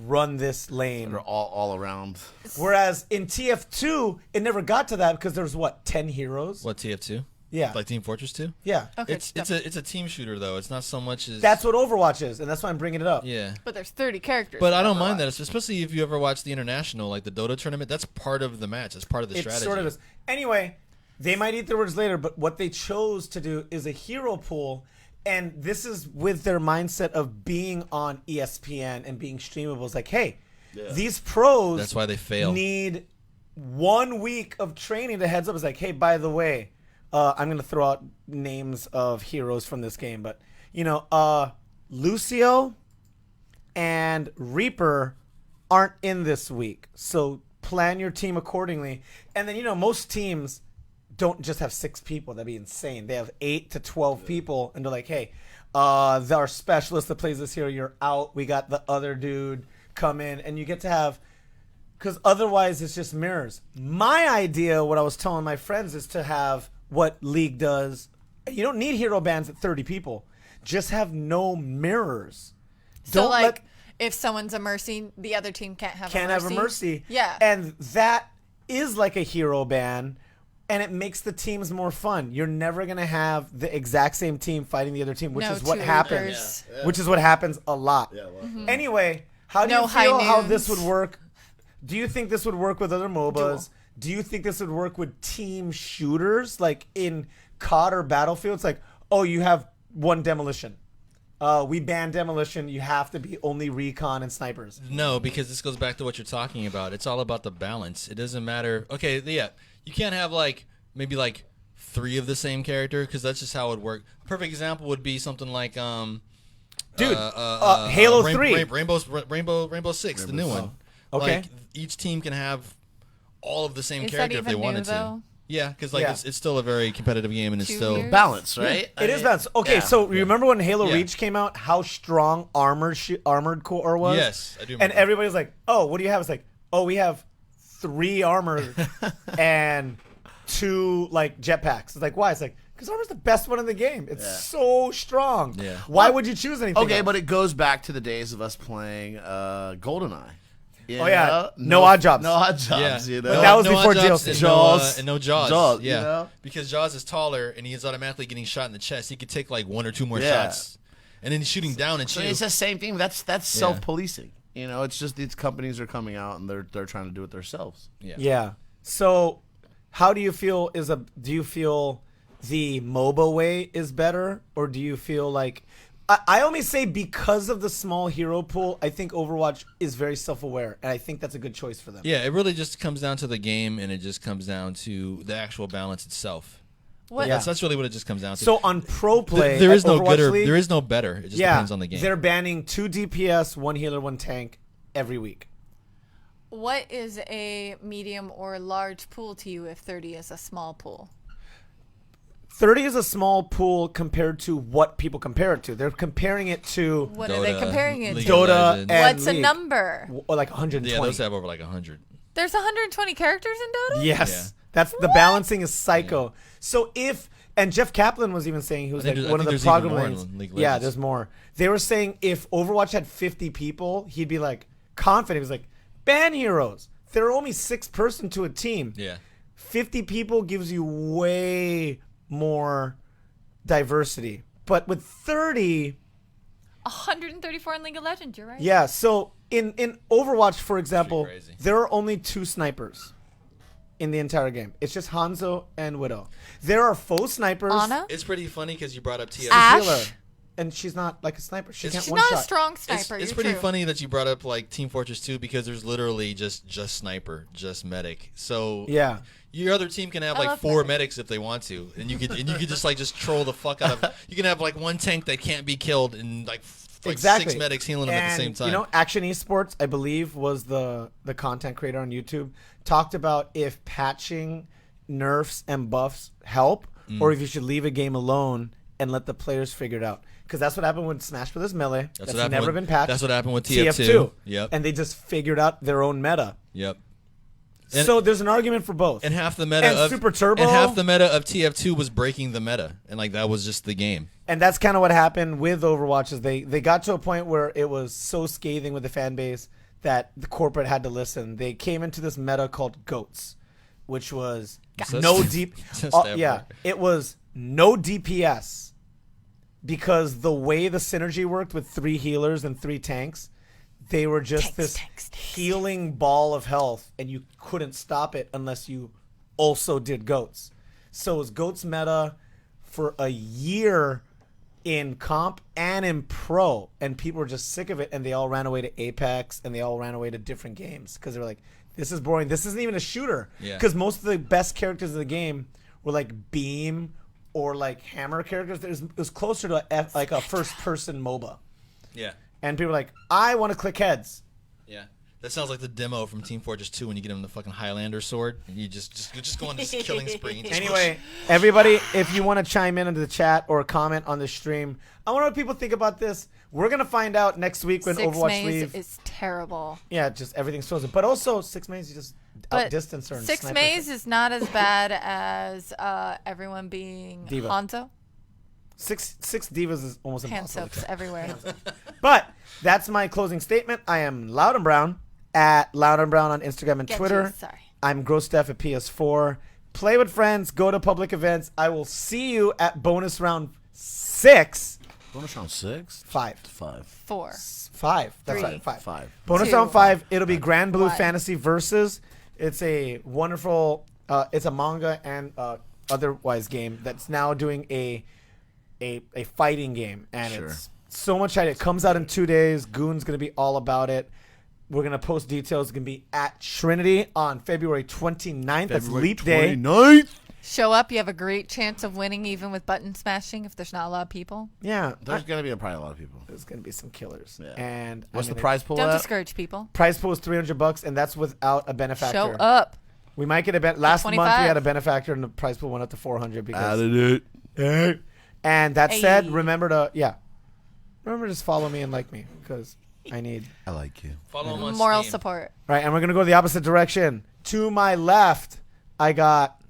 run this lane. They're all around. Whereas in TF2, it never got to that because there's 10 heroes? What, TF2? Yeah. Like Team Fortress 2? Yeah. Okay, It's a team shooter though. It's not so much as That's what Overwatch is, and that's why I'm bringing it up. yeah. but there's 30 characters. But I in don't mind Overwatch. that, especially if you ever watch the international, like the Dota tournament. That's part of the match. That's part of the It strategy. sort of is. Anyway, they might eat their words later, but what they chose to do is a hero pool And this is with their mindset of being on ESPN and being streamable. It's like, hey, these pros. That's why they fail. Need 1 week of training to heads up. It's like, hey, by the way, I'm going to throw out names of heroes from this game. But, Lucio and Reaper aren't in this week. So plan your team accordingly. And then, most teams don't just have 6 people. That'd be insane. They have 8 to 12 people, and they're like, hey, our specialist that plays this hero, you're out. We got the other dude come in, and you get to have, because otherwise it's just mirrors. My idea, what I was telling my friends, is to have what League does. You don't need hero bans at 30 people. Just have no mirrors. So if someone's a mercy, the other team can't have a mercy. Yeah. And that is like a hero ban. And it makes the teams more fun. You're never gonna have the exact same team fighting the other team, which is what happens. Which is what happens a lot. Yeah, Anyway, how do you feel how this would work? Do you think this would work with other MOBAs? Do you think this would work with team shooters, like in COD or Battlefield? It's like, oh, you have one demolition. We ban demolition. You have to be only recon and snipers. No, because this goes back to what you're talking about. It's all about the balance. It doesn't matter. Okay, yeah. You can't have maybe 3 of the same character, because that's just how it would work. Perfect example would be something like Halo 3, Rainbow Six, the new one. Okay, each team can have all of the same character if they wanted to. Yeah, because it's still a very competitive game, and it's still balanced, right? It is balanced. Okay, so remember when Halo Reach came out? How strong armored core was? Yes, I do remember. And everybody's like, "Oh, what do you have?" It's like, "Oh, we have 3 armor and 2 jetpacks." It's like, why? It's like, because armor's the best one in the game. It's so strong. Yeah. Why would you choose anything? Okay, else? but it goes back to the days of us playing GoldenEye. No odd jobs. No odd jobs. But that was before DLC. Jaws. And no Jaws. Yeah. Because Jaws is taller and he's automatically getting shot in the chest. He could take 1 or 2 more shots. And then he's shooting down and it's the same thing. That's self-policing. It's just these companies are coming out and they're trying to do it themselves. Yeah. So, how do you feel? Do you feel the MOBA way is better, or do you feel like? I only say because of the small hero pool. I think Overwatch is very self-aware, and I think that's a good choice for them. Yeah, it really just comes down to the game, and it just comes down to the actual balance itself. That's really what it just comes down to. So on pro play, there is no Overwatch good League, there is no better. It just depends on the game. They're banning 2 DPS, 1 healer, 1 tank every week. What is a medium or large pool to you if 30 is a small pool? 30 is a small pool compared to what people compare it to. They're comparing it to what are they comparing it to? Dota and what's League. A number? Or 120. Yeah, those have over 100. There's 120 characters in Dota? Yes. That's the balancing is psycho. Yeah. So and Jeff Kaplan was even saying, he was one of the programmers. Yeah, there's more. They were saying if Overwatch had 50 people, he'd be confident. He was like, ban heroes. There are only 6 person to a team. Yeah. 50 people gives you way more diversity. But with 30... 134 in League of Legends, you're right. Yeah, so in Overwatch, for example, there are only 2 snipers in the entire game. It's just Hanzo and Widow. There are faux snipers. Ana? It's pretty funny because you brought up TF2. Ash? And she's not a sniper. She's not a strong sniper. It's pretty funny that you brought up Team Fortress 2 because there's literally just sniper, just medic. So yeah, your other team can have 4 medics if they want to, and you could just troll the fuck out of. You can have 1 tank that can't be killed and exactly 6 medics healing them at the same time. Action Esports, I believe, was the content creator on YouTube, talked about if patching nerfs and buffs help, or if you should leave a game alone and let the players figure it out. Because that's what happened with Smash Bros. Melee. That's never been patched. That's what happened with TF2. Yep. And they just figured out their own meta. Yep. So there's an argument for both. And half the meta of Super Turbo. And half the meta of TF2 was breaking the meta, and that was just the game. And that's kind of what happened with Overwatch. Is they got to a point where it was so scathing with the fan base that the corporate had to listen. They came into this meta called GOATs, which was no deep. It was no DPS. Because the way the synergy worked with 3 healers and 3 tanks, they were just this healing ball of health, and you couldn't stop it unless you also did GOATs. So it was GOATs meta for a year in comp and in pro, and people were just sick of it, and they all ran away to Apex, and they all ran away to different games because they were like, this is boring. This isn't even a shooter. Because most of the best characters of the game were like Beam or like Hammer characters. It was closer to a first-person MOBA. Yeah. And people were like, I want to click heads. Yeah. That sounds like the demo from Team Fortress 2 when you get him the fucking Highlander sword and you just go on this killing spree. Anyway, everybody, if you want to chime in into the chat or comment on the stream, I want to know what people think about this. We're going to find out next week when Overwatch League is terrible. Yeah, just everything's frozen. But also, 6 maze, you just outdistance her. And 6 maze is not as bad as everyone being Diva. Hanzo. Six divas is almost Hand impossible. soaps everywhere. But that's my closing statement. I am Loud and Brown at Loud and Brown on Instagram and Get Twitter. you, sorry. I'm GrowSteph at PS4. Play with friends. Go to public events. I will see you at bonus round 6. Bonus round 6? 5. 5. 4. 5. That's 3. right. 5. 5. Bonus 2. round 5. It'll be Grand Blue 1. Fantasy Versus. It's a wonderful. It's a manga and otherwise game that's now doing a fighting game, and Sure. it's so much hype. It comes out in 2 days. Goon's gonna be all about it. We're gonna post details. It's gonna be at Trinity on February 29th. That's Leap Day. 29th? Show up. You have a great chance of winning, even with button smashing, if there's not a lot of people. Yeah, There's going to be probably a lot of people. there's gonna be some killers. Yeah. And What's I'm the gonna- prize pool Don't at? discourage people. Prize pool is $300, and that's without a benefactor. Show up. We might get a last month we 25. had a benefactor, and the prize pool went up to $400 because. Added it. And that said, Hey. remember to just follow me and like me because I need. I like you. Follow him on Moral Steam. support. Right, and we're gonna go the opposite direction. To my left, I got.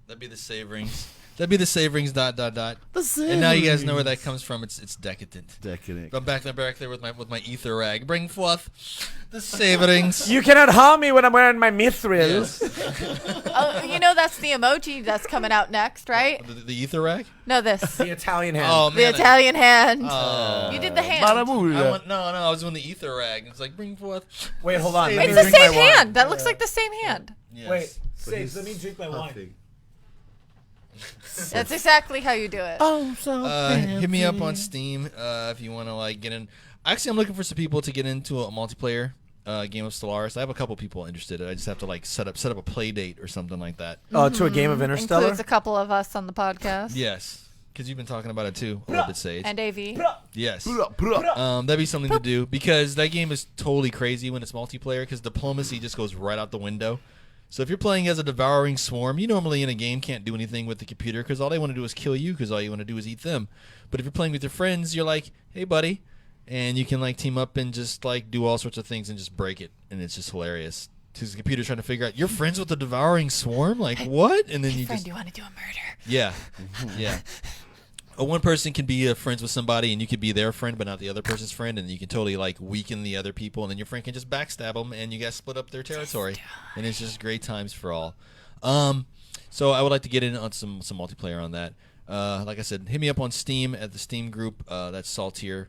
That'd be the save rings. That'd be the save rings. ... And now you guys know where that comes from. It's decadent. Decadent. I'm back there with my ether rag. Bring forth the save rings. You cannot harm me when I'm wearing my mithril. Yes. Oh, you know that's the emoji that's coming out next, right? The ether rag. No, this. The Italian hand. Oh The man. Italian hand. Oh. You did the hand. I was doing the ether rag. It's like bring forth. Wait, hold on. Save Let It's me the drink my same wine. hand. That looks like the same hand. Yes. Wait, Sage, let me drink my wine. That's exactly how you do it. Oh, so hit me up on Steam if you want to like get in. Actually, I'm looking for some people to get into a multiplayer game of Stellaris. I have a couple people interested. I just have to like set up a play date or something like that. To a game of Interstellar. Includes a couple of us on the podcast. Yes, because you've been talking about it too a little bit, Sage. And AV. Yes. That'd be something to do because that game is totally crazy when it's multiplayer because diplomacy just goes right out the window. So if you're playing as a devouring swarm, you normally in a game can't do anything with the computer because all they want to do is kill you because all you want to do is eat them. But if you're playing with your friends, you're like, hey, buddy. And you can like team up and just like do all sorts of things and just break it. And it's just hilarious. Because the computer's trying to figure out, you're friends with the devouring swarm? Like, what? And then Hey, you friend, just... do you want to do a murder? Yeah. Yeah. One person can be friends with somebody and you could be their friend but not the other person's friend, and you can totally like weaken the other people, and then your friend can just backstab them and you guys split up their territory, and it's just great times for all. So I would like to get in on some multiplayer on that. Like I said, hit me up on Steam at the Steam group. That's salttier,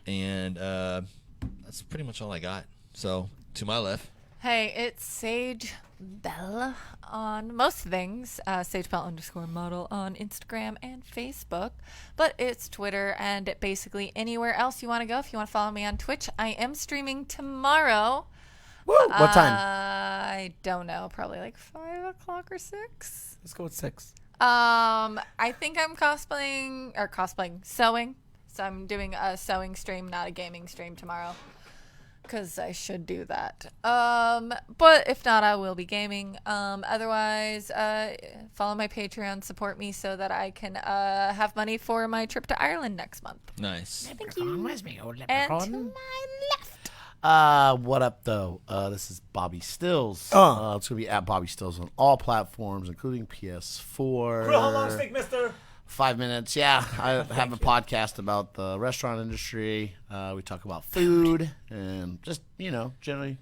and that's pretty much all I got. So to my left. Hey, it's Sage Bell on most things. SageBell_model on Instagram and Facebook. But it's Twitter and basically anywhere else you want to go. If you want to follow me on Twitch, I am streaming tomorrow. Woo! What time? I don't know. Probably like 5 o'clock or 6. Let's go with 6. I think I'm sewing. So I'm doing a sewing stream, not a gaming stream tomorrow. Because I should do that. But if not, I will be gaming. Otherwise, follow my Patreon, support me so that I can have money for my trip to Ireland next month. Nice. Thank you. And to my left. What up, though? This is Bobby Stills. It's going to be at Bobby Stills on all platforms, including PS4. How long stick, mister? 5 minutes. Yeah, I have a podcast about the restaurant industry. We talk about food and just, generally,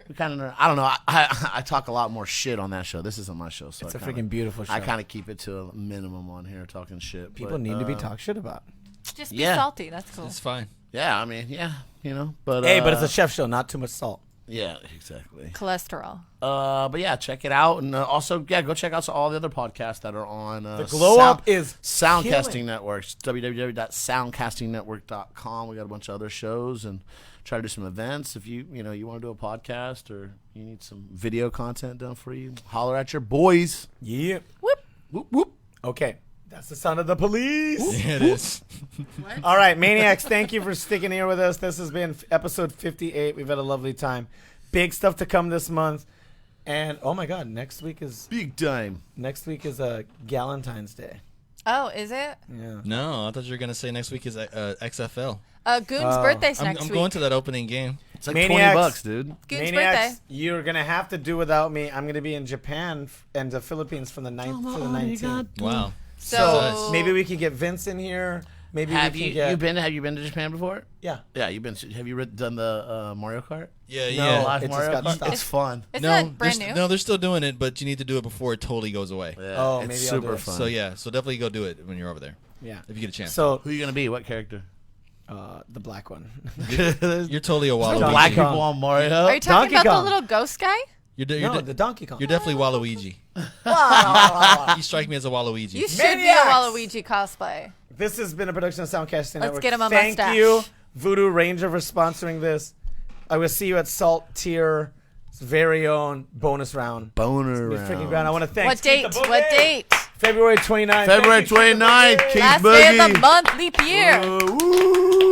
we kind of, I don't know. I talk a lot more shit on that show. This isn't my show, so It's a freaking beautiful show. I kind of keep it to a minimum on here, talking shit. People need to be talked shit about. Just be Yeah. salty. That's cool. It's fine. Yeah, I mean, but Hey, but it's a chef show, not too much salt. Yeah, exactly. Cholesterol. But yeah, check it out, and also go check out all the other podcasts that are on. The glow up is Soundcasting killing. Networks. www.soundcastingnetwork.com. We got a bunch of other shows and try to do some events. If you want to do a podcast or you need some video content done for you, holler at your boys. Yeah. Whoop. Whoop whoop. Okay. That's the sound of the police. Yeah, it is. All right, Maniacs, thank you for sticking here with us. This has been episode 58. We've had a lovely time. Big stuff to come this month. And, oh, my God, next week is Big time. Galentine's Day. Oh, is it? Yeah. No, I thought you were gonna say next week is XFL. Goon's birthday's I'm next week. going to that opening game. It's like Maniacs. $20, dude. Goon's birthday. Maniacs, you're going to have to do without me. I'm going to be in Japan and the Philippines from the 9th to the 19th. Wow. So Maybe we could get Vince in here. Maybe Have we you can get... have you been to Japan before? Yeah. Yeah, you've been. Have you done the Mario Kart? Yeah, No. yeah. Live it just Mario got Kart? stopped. It's fun. Is no, that brand new? No, they're still doing it, but you need to do it before it totally goes away. Yeah, Oh, it's maybe I'll do super it. fun. So yeah, so definitely go do it when you're over there Yeah. if you get a chance. So, Who are you gonna be? What character? the black one. You're totally a There's Waluigi. black Kong. people on Mario. Are you talking Donkey about Kong. the little ghost guy? No, the Donkey Kong. You're definitely Waluigi. You strike me as a Waluigi. You should Maniacs! be a Waluigi cosplay. This has been a production of Soundcasting Let's Network. get him a Thank mustache. you, Voodoo Ranger, for sponsoring this. I will see you at Salt Tier. Very own bonus round. Boner It's freaking round. ground. I want to thank What Steve date? the Boogie. What date? February 29th. February Thank you, Steve the 29th, Boogie. King Last Boogie. day of the month, leap year.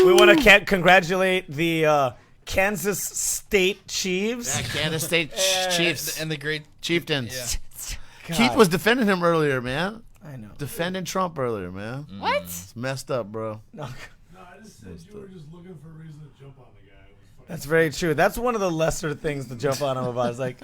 We want to congratulate the Kansas State Chiefs. Yeah, Kansas State Chiefs and the great Chieftains. Yeah. God, Keith was defending him earlier, man. I know. Defending Trump earlier, man. What? It's messed up, bro. No, No, I just said you were just looking for a reason to jump on the guy. It was funny. that's very true. That's one of the lesser things to jump on him about. It's like,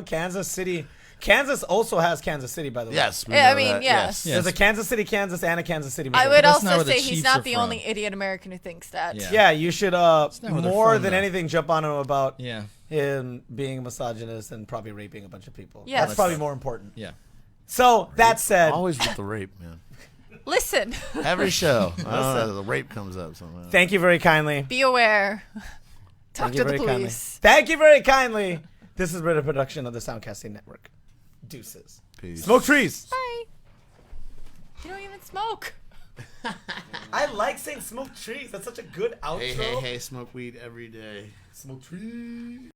Kansas City. Kansas also has Kansas City, by the way. Yes. we Yeah, I know mean, that, yes. Yeah. There's a Kansas City, Kansas, and a Kansas City. I Missouri. would That's not also where the say he's Chiefs not are the from. only idiot American who thinks that. Yeah. Yeah, you should not where they're more from, than though. anything jump on him about Yeah. him being a misogynist and probably raping a bunch of people. Yes. That's probably more important. Yeah. So that said, Always with the rape, man. Listen, Every show. I don't know, the rape comes up somehow. thank you very kindly. be aware. Talk Thank to you the very kindly. police. Thank you very kindly. This has been a production of the Soundcasting Network. Deuces. Peace. Smoke trees. Bye. You don't even smoke. I like saying smoke trees. That's such a good outro. Hey, smoke weed every day. Smoke trees.